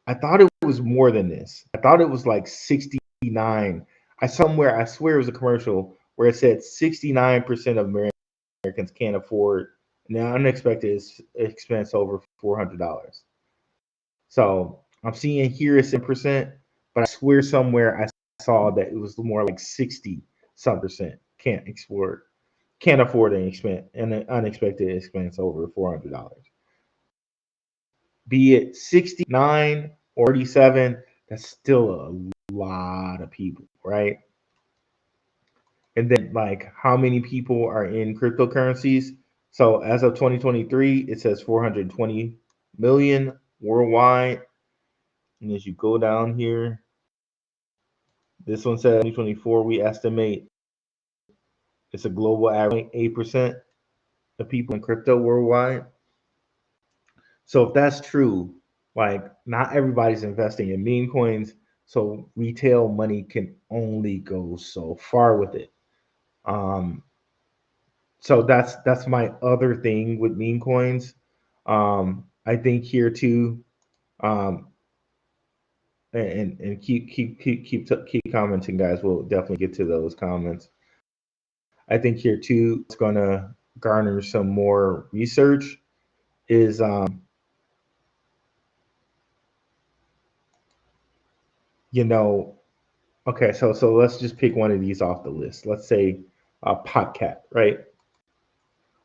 I thought it was more than this. I thought it was like 69. I swear it was a commercial where it said 69% of Americans can't afford an unexpected expense over $400. So I'm seeing here it's 10%, but I swear somewhere I saw that it was more like 60 some percent can't afford an unexpected expense over $400. Be it 69 or 37, that's still a lot of people, right? And then like how many people are in cryptocurrencies? So as of 2023, it says 420 million worldwide. And as you go down here, this one says 2024, we estimate it's a global average 8% of people in crypto worldwide. So if that's true, like not everybody's investing in meme coins, so retail money can only go so far with it. Um, so that's my other thing with meme coins. I think here too, um, and keep commenting, guys. We'll definitely get to those comments. I think here too, it's gonna garner some more research. Is you know Okay, so let's just pick one of these off the list. Let's say Podcat, right?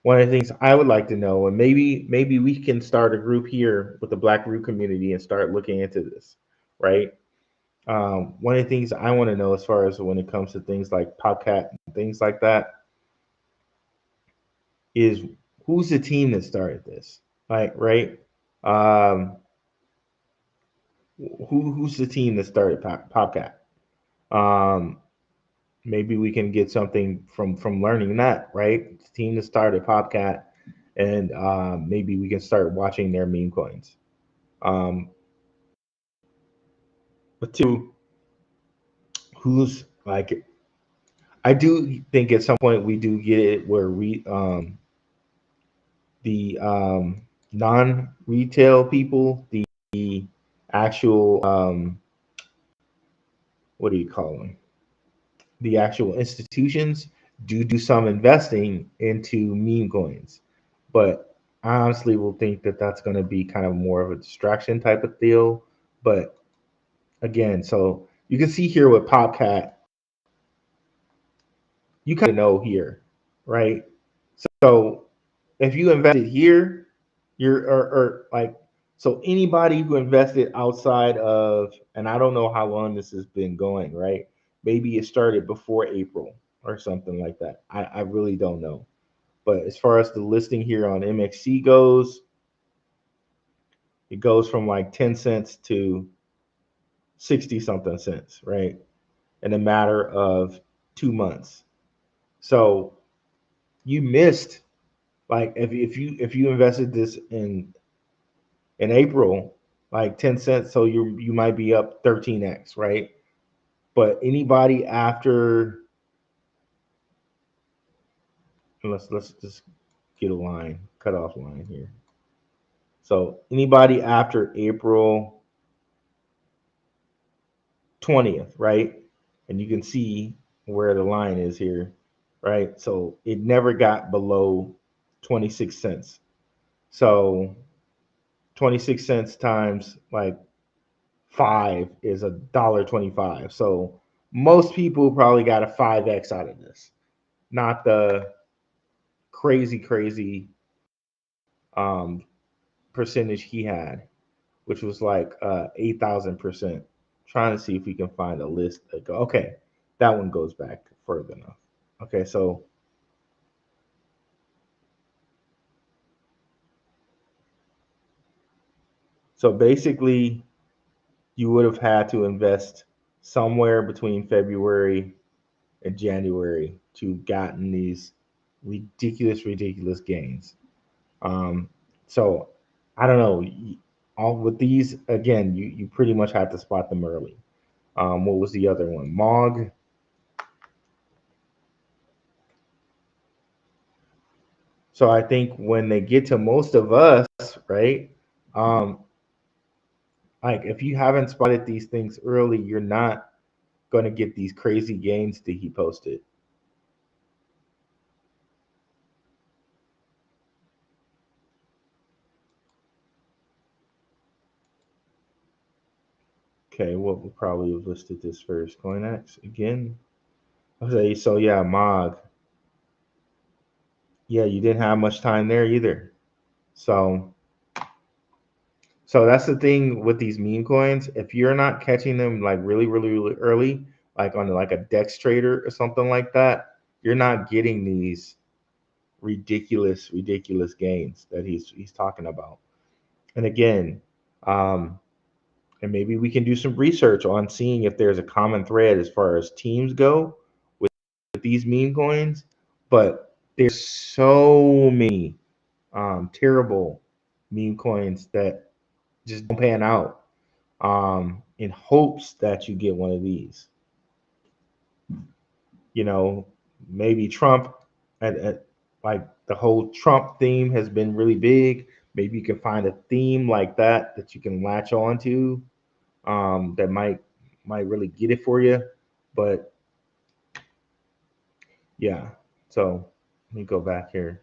One of the things I would like to know, and maybe we can start a group here with the Black Root community and start looking into this, right? One of the things I want to know, as far as when it comes to things like Podcat and things like that, is who's the team that started this, like, right? Um, who's the team that started Podcat? Um, Maybe we can get something from learning that, right? The team that started Popcat, and maybe we can start watching their meme coins. Um, but two, who's like, I do think at some point we do get it where the non-retail people, the actual what do you call them? The actual institutions do some investing into meme coins, but I honestly will think that that's going to be kind of more of a distraction type of deal. But again, so you can see here with PopCat, you kind of know here, right? So if you invested here, you're or like so anybody who invested outside of, and I don't know how long this has been going, right? Maybe it started before April or something like that. I really don't know. But as far as the listing here on MXC goes, it goes from like 10 cents to 60 something cents, right? In a matter of 2 months. So you missed, like if you invested this in April, like 10 cents, so you might be up 13x, right? But anybody after, let's just get a line, cut off line here. So anybody after April 20th, right? And you can see where the line is here, right? So it never got below 26 cents. So 26 cents times like 5 is $1.25. So most people probably got a 5x out of this, not the crazy um, percentage he had, which was like 8,000%. Trying to see if we can find a list that go. Okay, that one goes back further enough. Okay, so basically, you would have had to invest somewhere between February and January to gotten these ridiculous gains. Um, so I don't know. All with these again, you pretty much had to spot them early. What was the other one? Mog. So I think when they get to most of us, right? Um, like if you haven't spotted these things early, you're not going to get these crazy gains that he posted. Okay, what would probably have listed this first? CoinX again. Okay, so yeah, Mog. Yeah, you didn't have much time there either. So that's the thing with these meme coins. If you're not catching them like really early, like on like a Dex trader or something like that, you're not getting these ridiculous gains that he's talking about. And again, um, and maybe we can do some research on seeing if there's a common thread as far as teams go with these meme coins. But there's so many terrible meme coins that just don't pan out in hopes that you get one of these. You know, maybe Trump, like the whole Trump theme has been really big. Maybe you can find a theme like that you can latch on to that might really get it for you. But yeah, so let me go back here.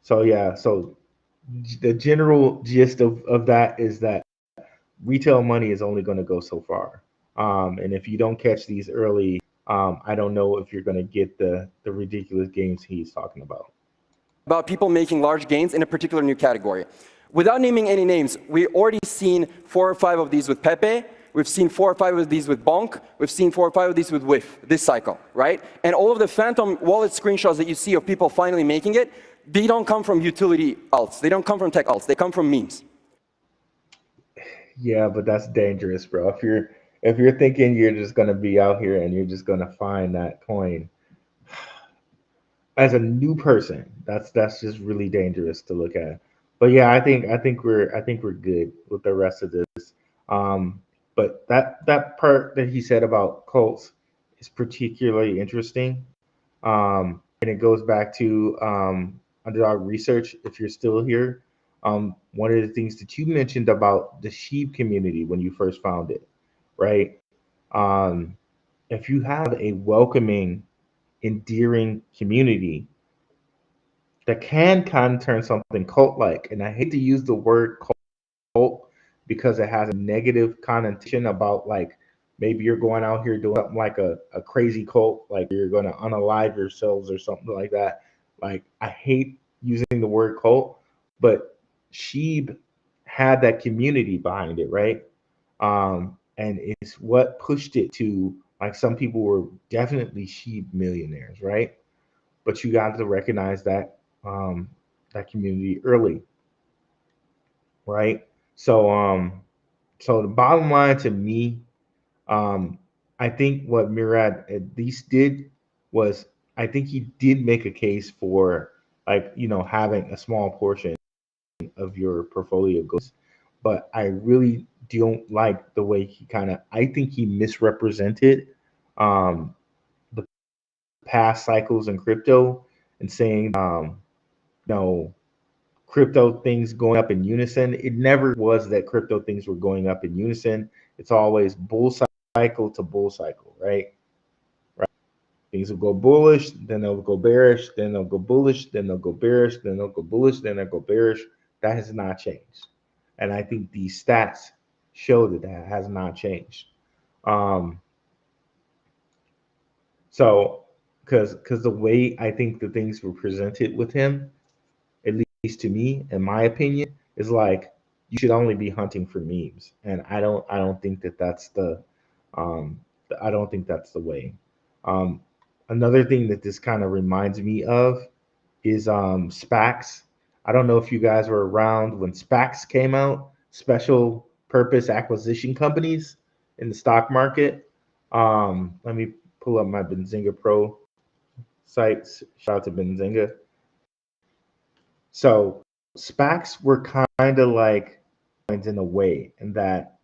So yeah, so the general gist of that is that retail money is only going to go so far. And if you don't catch these early, I don't know if you're going to get the ridiculous gains he's talking about people making large gains in a particular new category. Without naming any names, we've already seen 4 or 5 of these with Pepe. We've seen 4 or 5 of these with Bonk. We've seen 4 or 5 of these with WIF this cycle, right? And all of the phantom wallet screenshots that you see of people finally making it, they don't come from utility alts. They don't come from tech alts. They come from memes. Yeah, but that's dangerous, bro. If you're thinking you're just gonna be out here and you're just gonna find that coin as a new person, that's just really dangerous to look at. But yeah, I think we're good with the rest of this. But that part that he said about cults is particularly interesting. And it goes back to underdog research. If you're still here, one of the things that you mentioned about the sheep community when you first found it, right? Um, if you have a welcoming, endearing community that can kind of turn something cult-like, and I hate to use the word cult because it has a negative connotation about like maybe you're going out here doing something like a crazy cult, like you're going to unalive yourselves or something like that. Like I hate using the word cult, but Sheeb had that community behind it, right? And it's what pushed it to like some people were definitely Sheeb millionaires, right? But you got to recognize that community early, right? So so the bottom line to me, um, I think what Murad at least did was I think he did make a case for like having a small portion of your portfolio goes, but I really don't like the way he kind of I think he misrepresented um, the past cycles in crypto and saying no crypto things going up in unison. It never was that crypto things were going up in unison. It's always bull cycle to bull cycle, right? Right. Things will go bullish, then they'll go bearish, then they'll go bullish, then they'll go bearish, then they'll go bullish, then they'll go bearish. That has not changed. And I think these stats show that that has not changed. Um, so, because the way I think the things were presented with him, at least to me, in my opinion, is like you should only be hunting for memes, and I don't think that that's um, I don't think that's the way. Um, Another thing that this kind of reminds me of is SPACs. I don't know if you guys were around when SPACs came out, special purpose acquisition companies in the stock market. Let me pull up my Benzinga Pro sites. Shout out to Benzinga. So SPACs were kind of like in a way, in that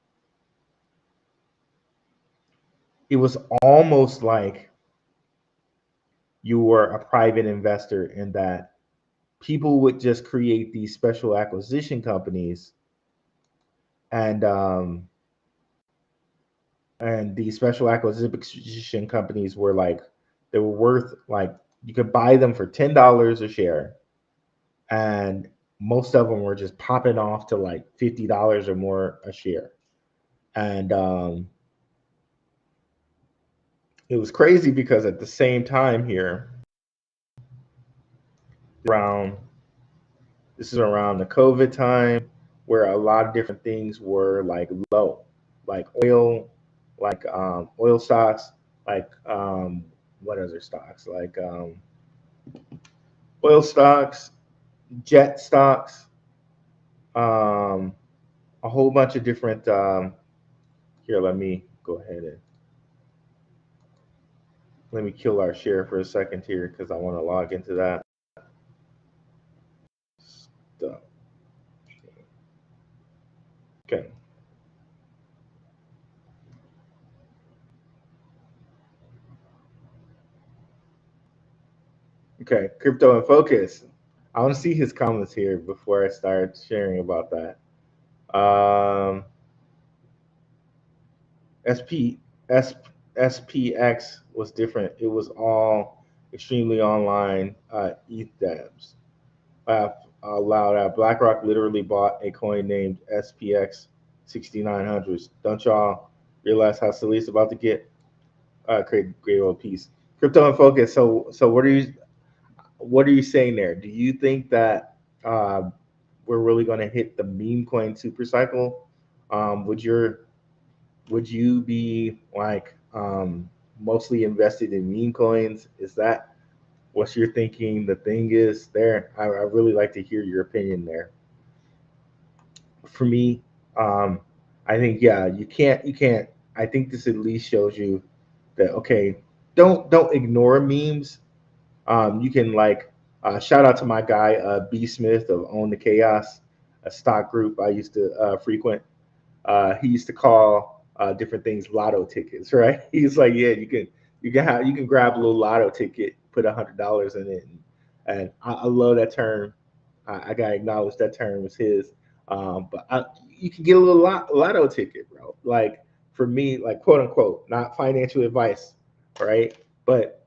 it was almost like you were a private investor, in that people would just create these special acquisition companies, and these special acquisition companies were like they were worth like you could buy them for $10 a share, and most of them were just popping off to like $50 or more a share, and it was crazy because at the same time here around this is around the COVID time where a lot of different things were like low, like oil, like oil stocks, like what other stocks, like oil stocks, jet stocks, um, a whole bunch of different. Here, let me go ahead and let me kill our share for a second here because I want to log into that stuff. Okay. Okay, crypto in focus. I want to see his comments here before I start sharing about that. Um, SP S, SPX was different. It was all extremely online ETH dabs. Allowed out. BlackRock literally bought a coin named SPX 6900s. Don't y'all realize how silly it's about to get? Create great world peace. Crypto in focus. So what are you saying there? Do you think that we're really going to hit the meme coin super cycle? Would you be like mostly invested in meme coins? Is that what you're thinking the thing is there? I really like to hear your opinion there. For me, um, I think yeah, you can't. I think this at least shows you that okay, don't ignore memes. You can like shout out to my guy B Smith of Own the Chaos, a stock group I used to frequent. He used to call different things lotto tickets, right? He's like, yeah, you can grab a little lotto ticket, put $100 in it, and I love that term. I gotta acknowledge that term was his. But you can get a little lotto ticket, bro. Like for me, like quote unquote, not financial advice, right? But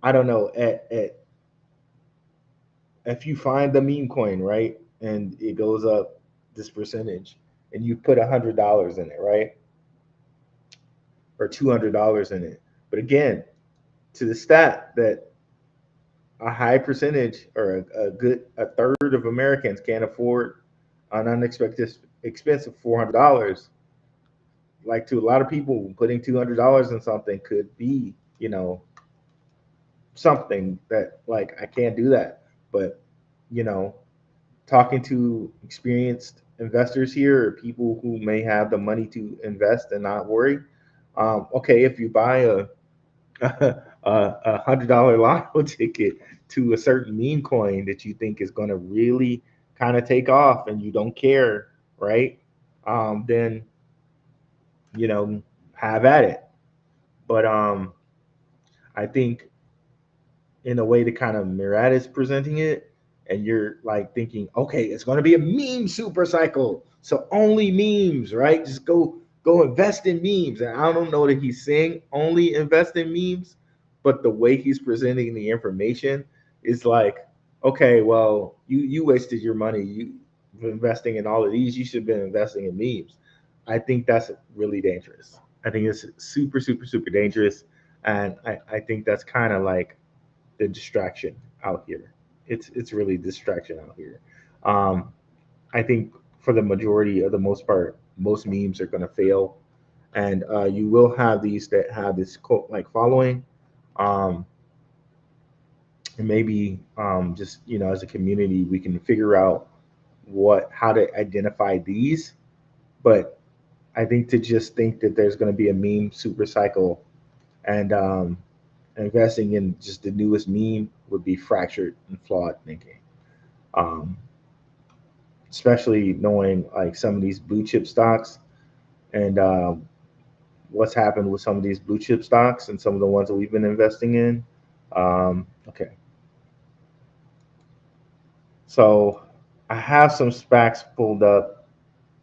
I don't know, at if you find the meme coin, right, and it goes up this percentage, and you put $100 in it, right, or $200 in it, but again, to the stat that a high percentage or a third of Americans can't afford an unexpected expense of $400. Like to a lot of people, putting $200 in something could be, something that like I can't do that. But you know, talking to experienced investors here or people who may have the money to invest and not worry. Okay, if you buy a $100 lotto ticket to a certain meme coin that you think is going to really kind of take off and you don't care, right? Then have at it. But I think in a way to kind of Murad is presenting it, and you're like thinking, okay, it's going to be a meme super cycle, so only memes, right? Just go invest in memes. And I don't know that he's saying only invest in memes, but the way he's presenting the information is like, okay, well, you wasted your money, you investing in all of these. You should have been investing in memes. I think that's really dangerous. I think it's super, super, super dangerous, and I think that's kind of like the distraction out here. It's really distraction out here. Um, I think for the majority of the most part, most memes are going to fail, and you will have these that have this cult like following, um, and maybe just as a community we can figure out what how to identify these. But I think to just think that there's going to be a meme super cycle and investing in just the newest meme would be fractured and flawed thinking. Um, Especially knowing like some of these blue chip stocks and what's happened with some of these blue chip stocks and some of the ones that we've been investing in. Okay, so I have some SPACs pulled up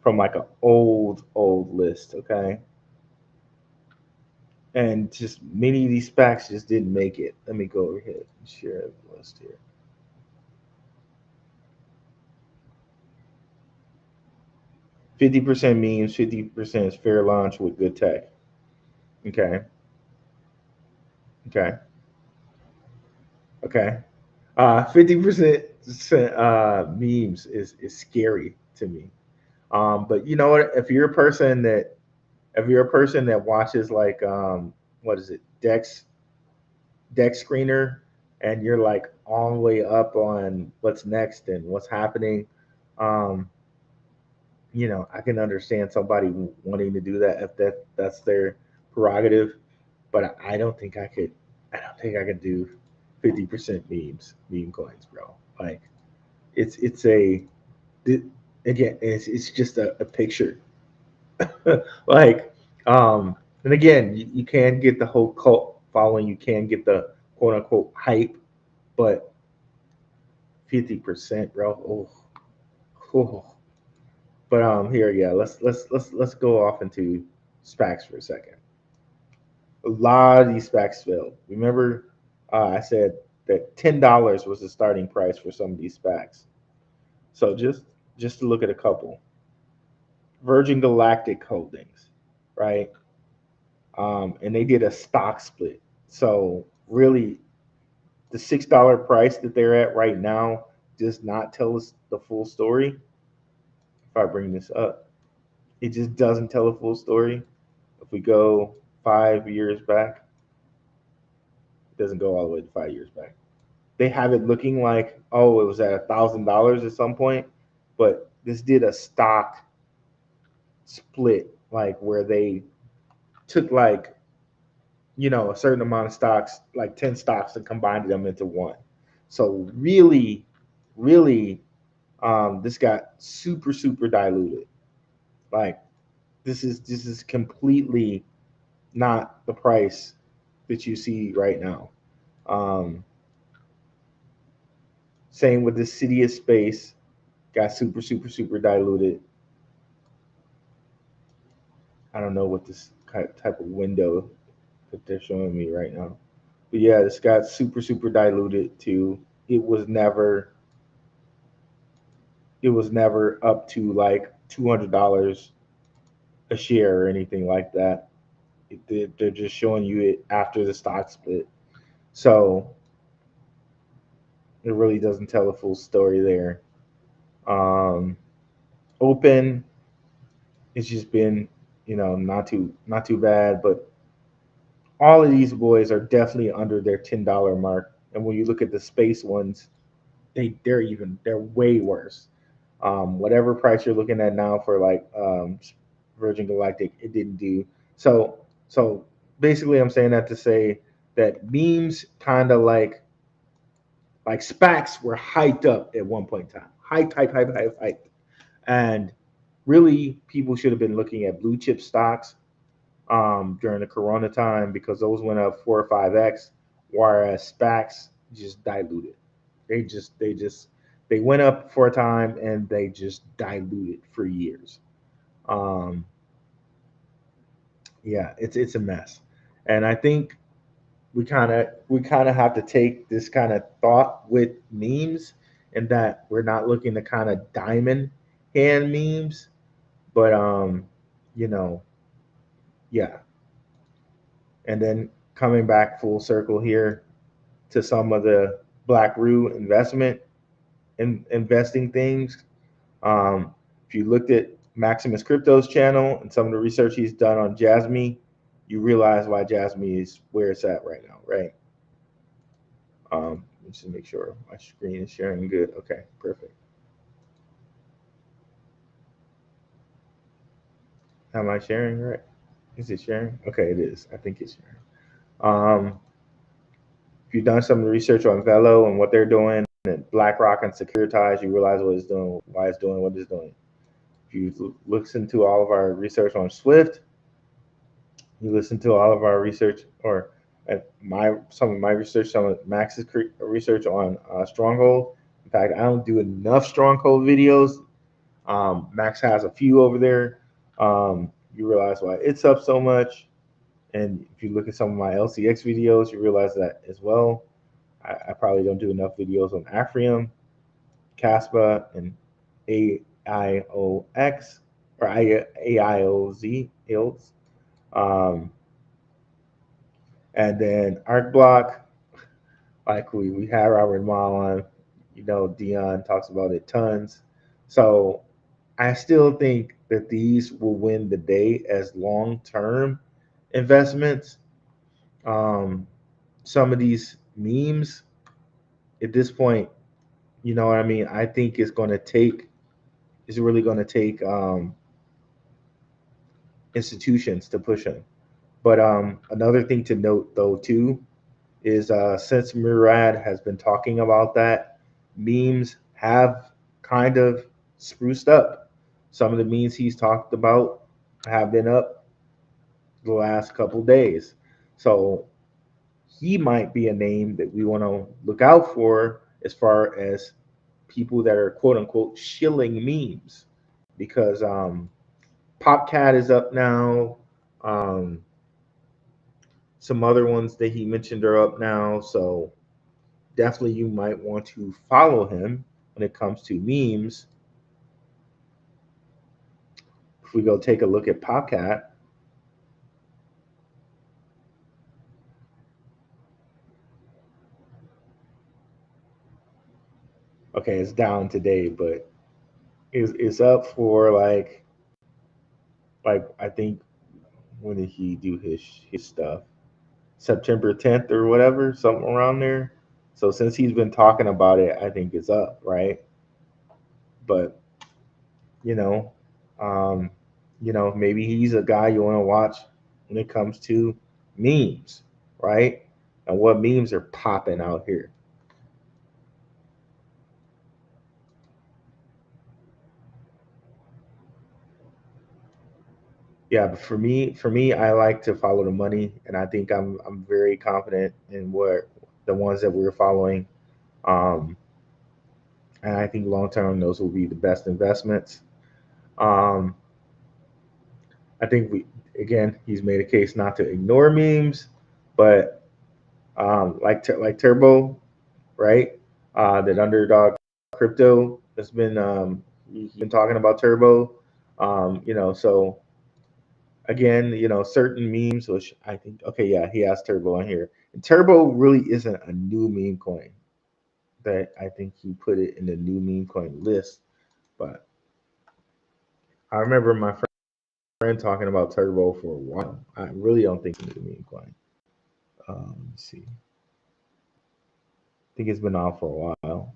from like an old list. Okay, and just many of these SPACs just didn't make it. Let me go over here and share the list here. 50% memes, 50% is fair launch with good tech. Okay. Okay. Okay. 50% memes is scary to me. But you know what? If you're a person that watches like what is it, Dex Screener, and you're like all the way up on what's next and what's happening, um, I can understand somebody wanting to do that if that's their prerogative. But I don't think I could. I don't think I could do 50% meme coins, bro. Like it's a it, again, it's just a picture. Like and again, you can get the whole cult following. You can get the quote unquote hype, but 50%, bro. Oh. But here, yeah, let's go off into SPACs for a second. A lot of these SPACs failed. Remember, I said that $10 was the starting price for some of these SPACs. So just to look at a couple, Virgin Galactic Holdings, right? And they did a stock split. So really, the $6 price that they're at right now does not tell us the full story. If I bring this up, it just doesn't tell a full story. If we go 5 years back, it doesn't go all the way to 5 years back. They have it looking like, oh, it was at $1,000 at some point, but this did a stock split, like where they took like a certain amount of stocks, like 10 stocks, and combined them into one. So really, really, this got super super diluted. Like this is completely not the price that you see right now. Um, Same with the City of Space, got super super super diluted. I don't know what this type of window that they're showing me right now. But yeah, this got super diluted too. It was never it was never up to like $200 a share or anything like that. They're just showing you it after the stock split. So it really doesn't tell the full story there. Um, Open, it's just been, not too bad, but all of these boys are definitely under their $10 mark. And when you look at the space ones, they're way worse. Whatever price you're looking at now for like Virgin Galactic, it didn't do. So basically, I'm saying that to say that memes kind of like SPACs were hyped up at one point in time, hyped, and really people should have been looking at blue chip stocks during the Corona time because those went up 4 or 5x, whereas SPACs just diluted. They went up for a time and they just diluted for years. Um, yeah, it's a mess, and I think we kind of have to take this kind of thought with memes, and that we're not looking to kind of diamond hand memes, but you know, yeah, and then coming back full circle here to some of the Black Rue investing things. If you looked at Maximus Crypto's channel and some of the research he's done on Jasmy, you realize why Jasmy is where it's at right now, right? Just to make sure my screen is sharing good. Okay, perfect. Am I sharing right? Is it sharing? Okay, it is. I think it's sharing. If you've done some research on Velo and what they're doing, and BlackRock and Securitize, you realize what it's doing, why it's doing what it's doing. If you listen to all of our research on Swift, you listen to all of our research, or some of my research, some of Max's research on Stronghold. In fact, I don't do enough Stronghold videos. Max has a few over there. You realize why it's up so much. And if you look at some of my LCX videos, you realize that as well. I probably don't do enough videos on Afrium, Caspa, and AIOX or AIOZ. Um, and then ArcBlock, like we had Robert Mall on, Dion talks about it tons. So I still think that these will win the day as long-term investments. Some of these memes at this point, you know what I mean? I think it's really going to take institutions to push them. But another thing to note, though, too, is since Murad has been talking about that, memes have kind of spruced up. Some of the memes he's talked about have been up the last couple days. So he might be a name that we want to look out for as far as people that are quote unquote shilling memes, because Popcat is up now. Um, some other ones that he mentioned are up now. So definitely you might want to follow him when it comes to memes. If we go take a look at Popcat, okay, it's down today, but it's up for like I think, when did he do his stuff? September 10th or whatever, something around there. So since he's been talking about it, I think it's up, right? But you know, um, maybe he's a guy you want to watch when it comes to memes, right? And what memes are popping out here. Yeah, but for me, I like to follow the money, and I think I'm very confident in what the ones that we're following. Um, and I think long term those will be the best investments. Um, I think again, he's made a case not to ignore memes, but like Turbo, right? That underdog crypto has been he's been talking about Turbo. So again, certain memes, which I think, okay, yeah, he has Turbo on here. And Turbo really isn't a new meme coin. That I think he put it in the new meme coin list, but I remember my friend talking about Turbo for a while. I really don't think it's a new meme coin. Let's see. I think it's been out for a while.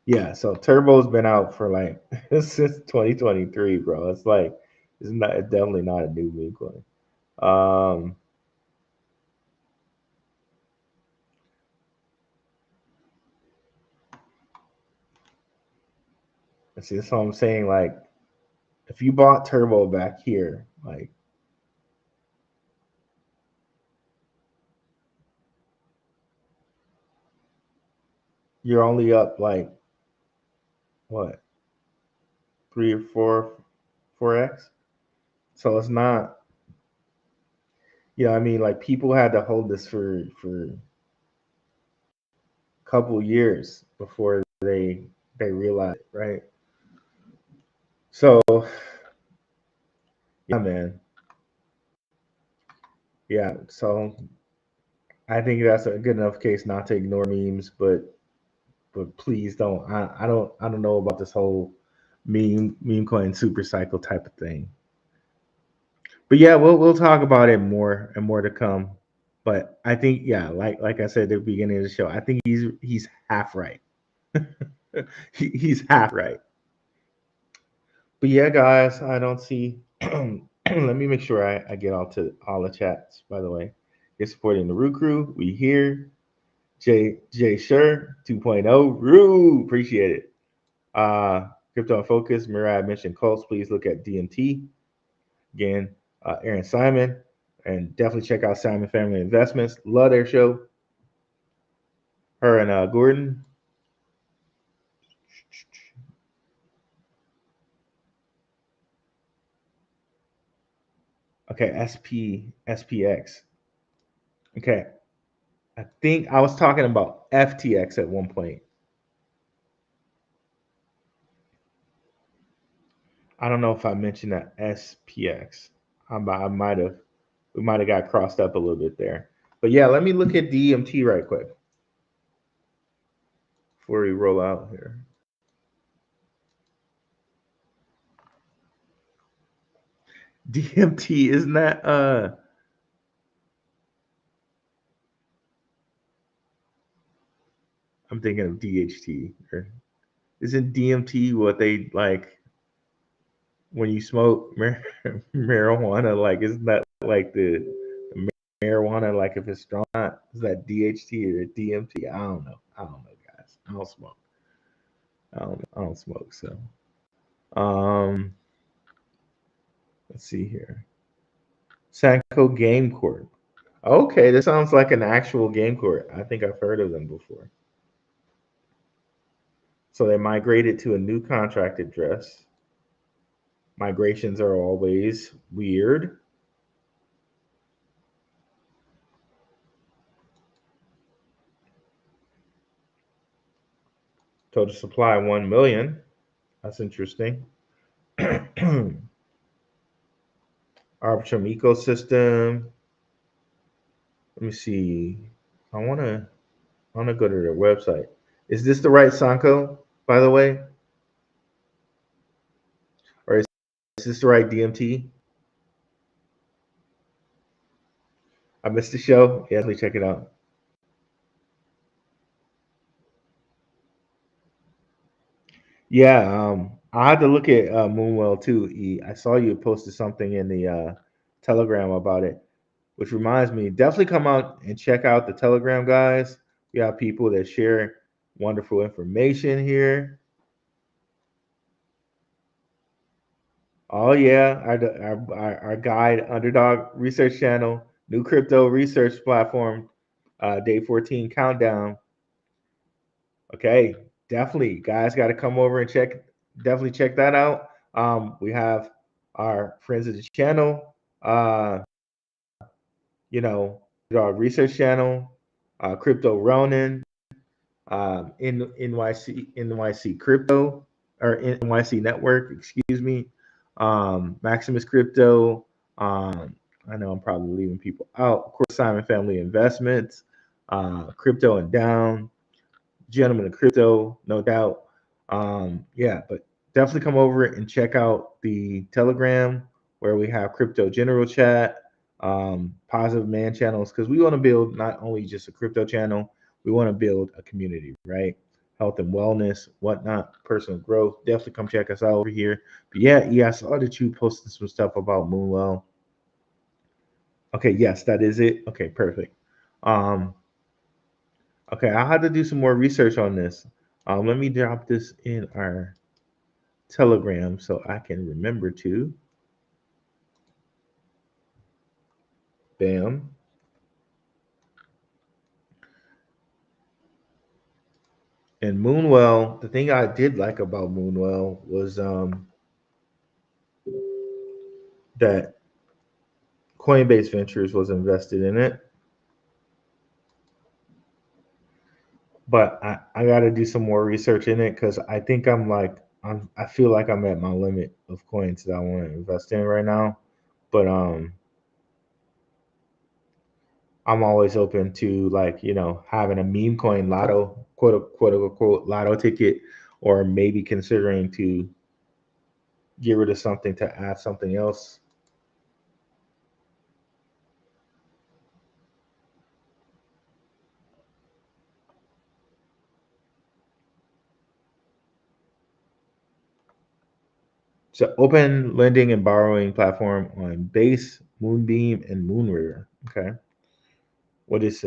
Yeah, so Turbo's been out for like since 2023, bro. It's like it's definitely not a new meme coin. Um, let's see. That's what I'm saying. Like, if you bought Turbo back here, like you're only up like what 3 or 4x. So it's not. I mean, like people had to hold this for a couple years before they realized it, right? So yeah, man. Yeah. So I think that's a good enough case not to ignore memes, but please don't. I don't know about this whole meme coin super cycle type of thing. But yeah, we'll talk about it more and more to come. But I think, yeah, like I said at the beginning of the show, I think he's half right. He's half right. But yeah, guys, I don't see. Let me make sure I get all to all the chats. By the way, you're supporting the Root Crew. We here. J Sure 2.0 Rue. Appreciate it. Crypto and Focus. Murad mentioned Colts. Please look at DMT. Again, Aaron Simon. And definitely check out Simon Family Investments. Love their show. Her and Gordon. Okay, SPX. Okay. I think I was talking about FTX at one point. I don't know if I mentioned that SPX. I might have. We might have got crossed up a little bit there. But yeah, let me look at DMT right quick before we roll out here. DMT, isn't that I'm thinking of DHT. Or isn't DMT what they like when you smoke marijuana? Like, isn't that like the marijuana? Like, if it's strong, is that DHT or DMT? I don't know. I don't know, guys. I don't smoke. I don't smoke. So, um, let's see here. Sanko Game Court. Okay, this sounds like an actual game court. I think I've heard of them before. So they migrated to a new contract address. Migrations are always weird. Total supply 1 million. That's interesting. Arbitrum ecosystem. Let me see. I wanna go to their website. Is this the right Sanko, by the way? Or is this the right DMT? I missed the show. Yeah, definitely check it out. Yeah, I had to look at Moonwell too. I saw you posted something in the Telegram about it, which reminds me, definitely come out and check out the Telegram, guys. We have people that share wonderful information here. Oh yeah, our guide Underdog Research Channel New crypto research platform, day 14 countdown. Okay, definitely, guys, got to come over and definitely check that out. We have our friends of the channel, you know, our research channel, Crypto Ronin, NYC Crypto, or NYC Network, excuse me, Maximus Crypto. I know I'm probably leaving people out. Of course, Simon Family Investments, Crypto and Down, Gentlemen of Crypto, no doubt. Yeah, but definitely come over and check out the Telegram where we have Crypto General Chat, Positive Man channels, because we want to build not only just a crypto channel, we want to build a community, right? Health and wellness, whatnot, personal growth. Definitely come check us out over here. But yeah, I saw that you posted some stuff about Moonwell. Okay, yes, that is it. Okay, perfect. Um, okay, I had to do some more research on this. Let me drop this in our Telegram so I can remember to. Bam. And Moonwell, the thing I did like about Moonwell was that Coinbase Ventures was invested in it. But I got to do some more research in it because I think I feel like I'm at my limit of coins that I want to invest in right now. But I'm always open to, like, having a meme coin lotto, quote unquote lotto ticket, or maybe considering to get rid of something to add something else. So open lending and borrowing platform on Base, Moonbeam, and Moonriver. Okay. What is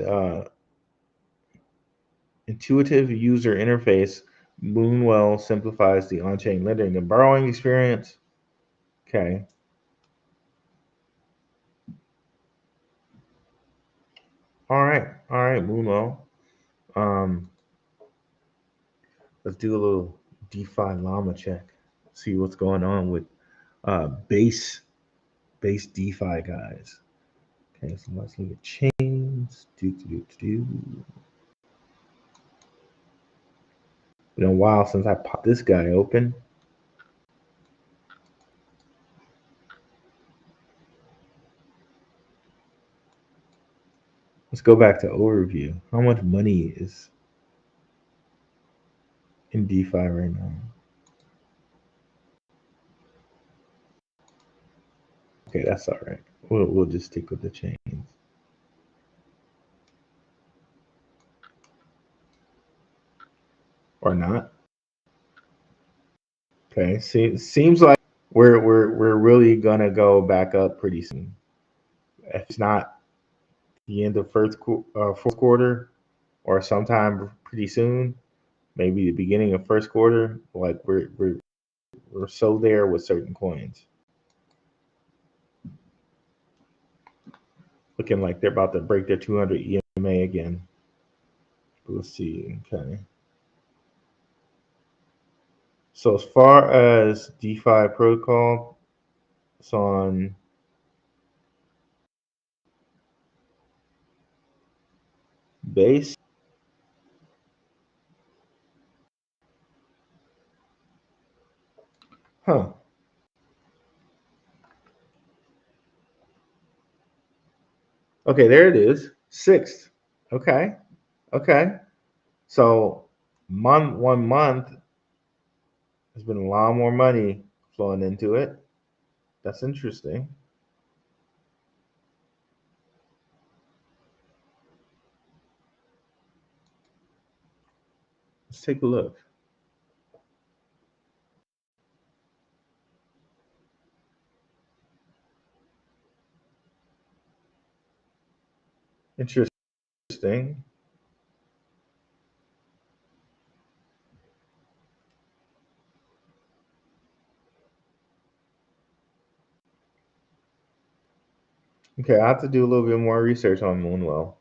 intuitive user interface? Moonwell simplifies the on-chain lending and borrowing experience. Okay. All right. Moonwell. Um, let's do a little DeFi llama check. See what's going on with base DeFi guys. Okay, so let's look at chains. Been a while since I popped this guy open. Let's go back to overview. How much money is in DeFi right now? Okay, that's all right. We'll just stick with the chains. Or not. Okay, seems like we're really gonna go back up pretty soon. If it's not the end of fourth quarter, or sometime pretty soon, maybe the beginning of first quarter. Like we're so there with certain coins. Looking like they're about to break their 200 EMA again. We'll see. Okay. So as far as DeFi protocol, it's on Base. Huh. Okay, there it is. Sixth. Okay. Okay. So 1 month, there's been a lot more money flowing into it. That's interesting. Let's take a look. Interesting. Okay, I have to do a little bit more research on Moonwell.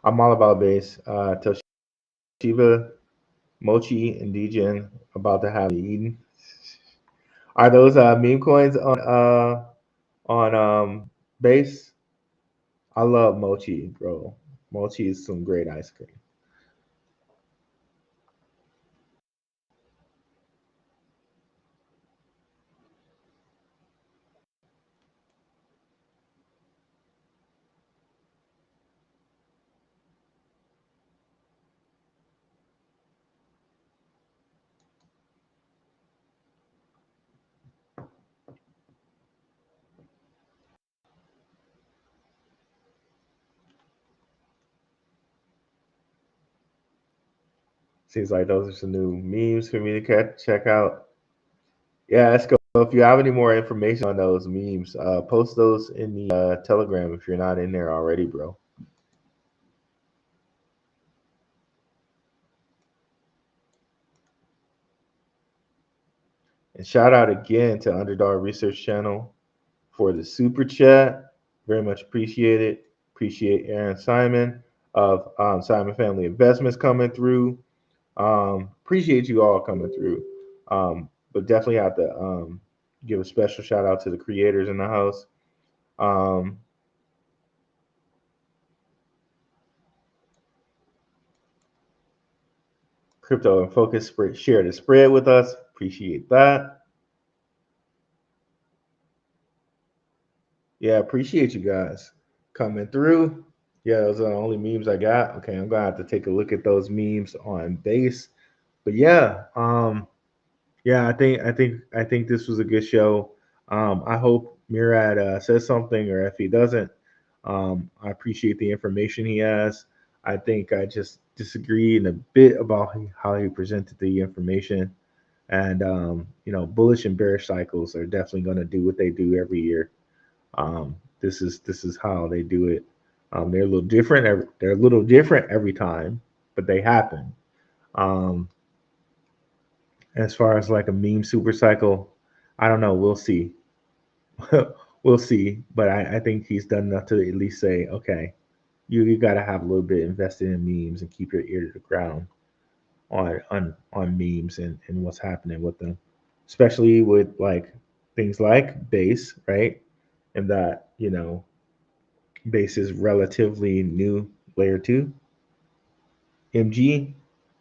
I'm all about base. Toshiba, Mochi, and Degen about to have Eden. Are those meme coins on base? I love Mochi, bro. Mochi is some great ice cream. Seems like those are some new memes for me to check out. Yeah, let's go. If you have any more information on those memes, post those in the Telegram if you're not in there already, bro. And shout out again to Underdog Research Channel for the super chat. Very much appreciate it. Appreciate Aaron Simon of Simon Family Investments coming through. Appreciate you all coming through. But definitely have to give a special shout out to the creators in the house. Um, Crypto and Focus share the spread with us. Appreciate that. Yeah, appreciate you guys coming through. Yeah, those are the only memes I got. Okay, I'm gonna have to take a look at those memes on base. But yeah, yeah, I think this was a good show. I hope Murad says something, or if he doesn't, I appreciate the information he has. I think I just disagree in a bit about how he presented the information, and bullish and bearish cycles are definitely going to do what they do every year. This is how they do it. They're a little different. They're a little different every time, but they happen. Um, as far as like a meme super cycle, I don't know. We'll see. We'll see. But I think he's done enough to at least say, okay, you got to have a little bit invested in memes and keep your ear to the ground on memes and what's happening with them, especially with like things like base, right? And that base is relatively new layer two. MG,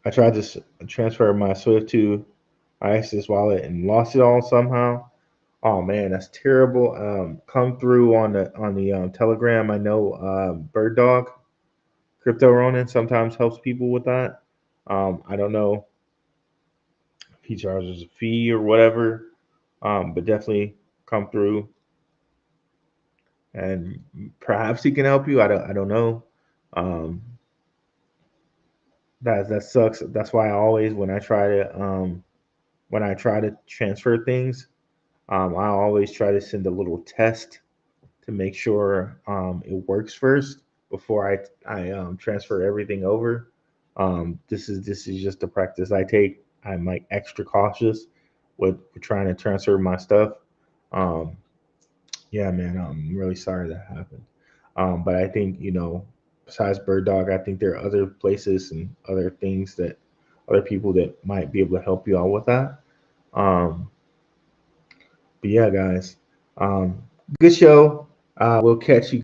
I tried to transfer my Swift to ISIS wallet and lost it all somehow. Oh man, that's terrible. Come through on the Telegram. I know Bird Dog Crypto Ronin sometimes helps people with that. I don't know if he charges a fee or whatever, but definitely come through and perhaps he can help you. I don't know. Um, that sucks. That's why I always when I try to transfer things, I always try to send a little test to make sure it works first before I transfer everything over. This is just a practice I take. I'm like extra cautious with trying to transfer my stuff. Um, yeah, man, I'm really sorry that happened. But I think besides Bird Dog, I think there are other places and other things that other people that might be able to help you out with that. Um, but yeah, guys, um, good show. We'll catch you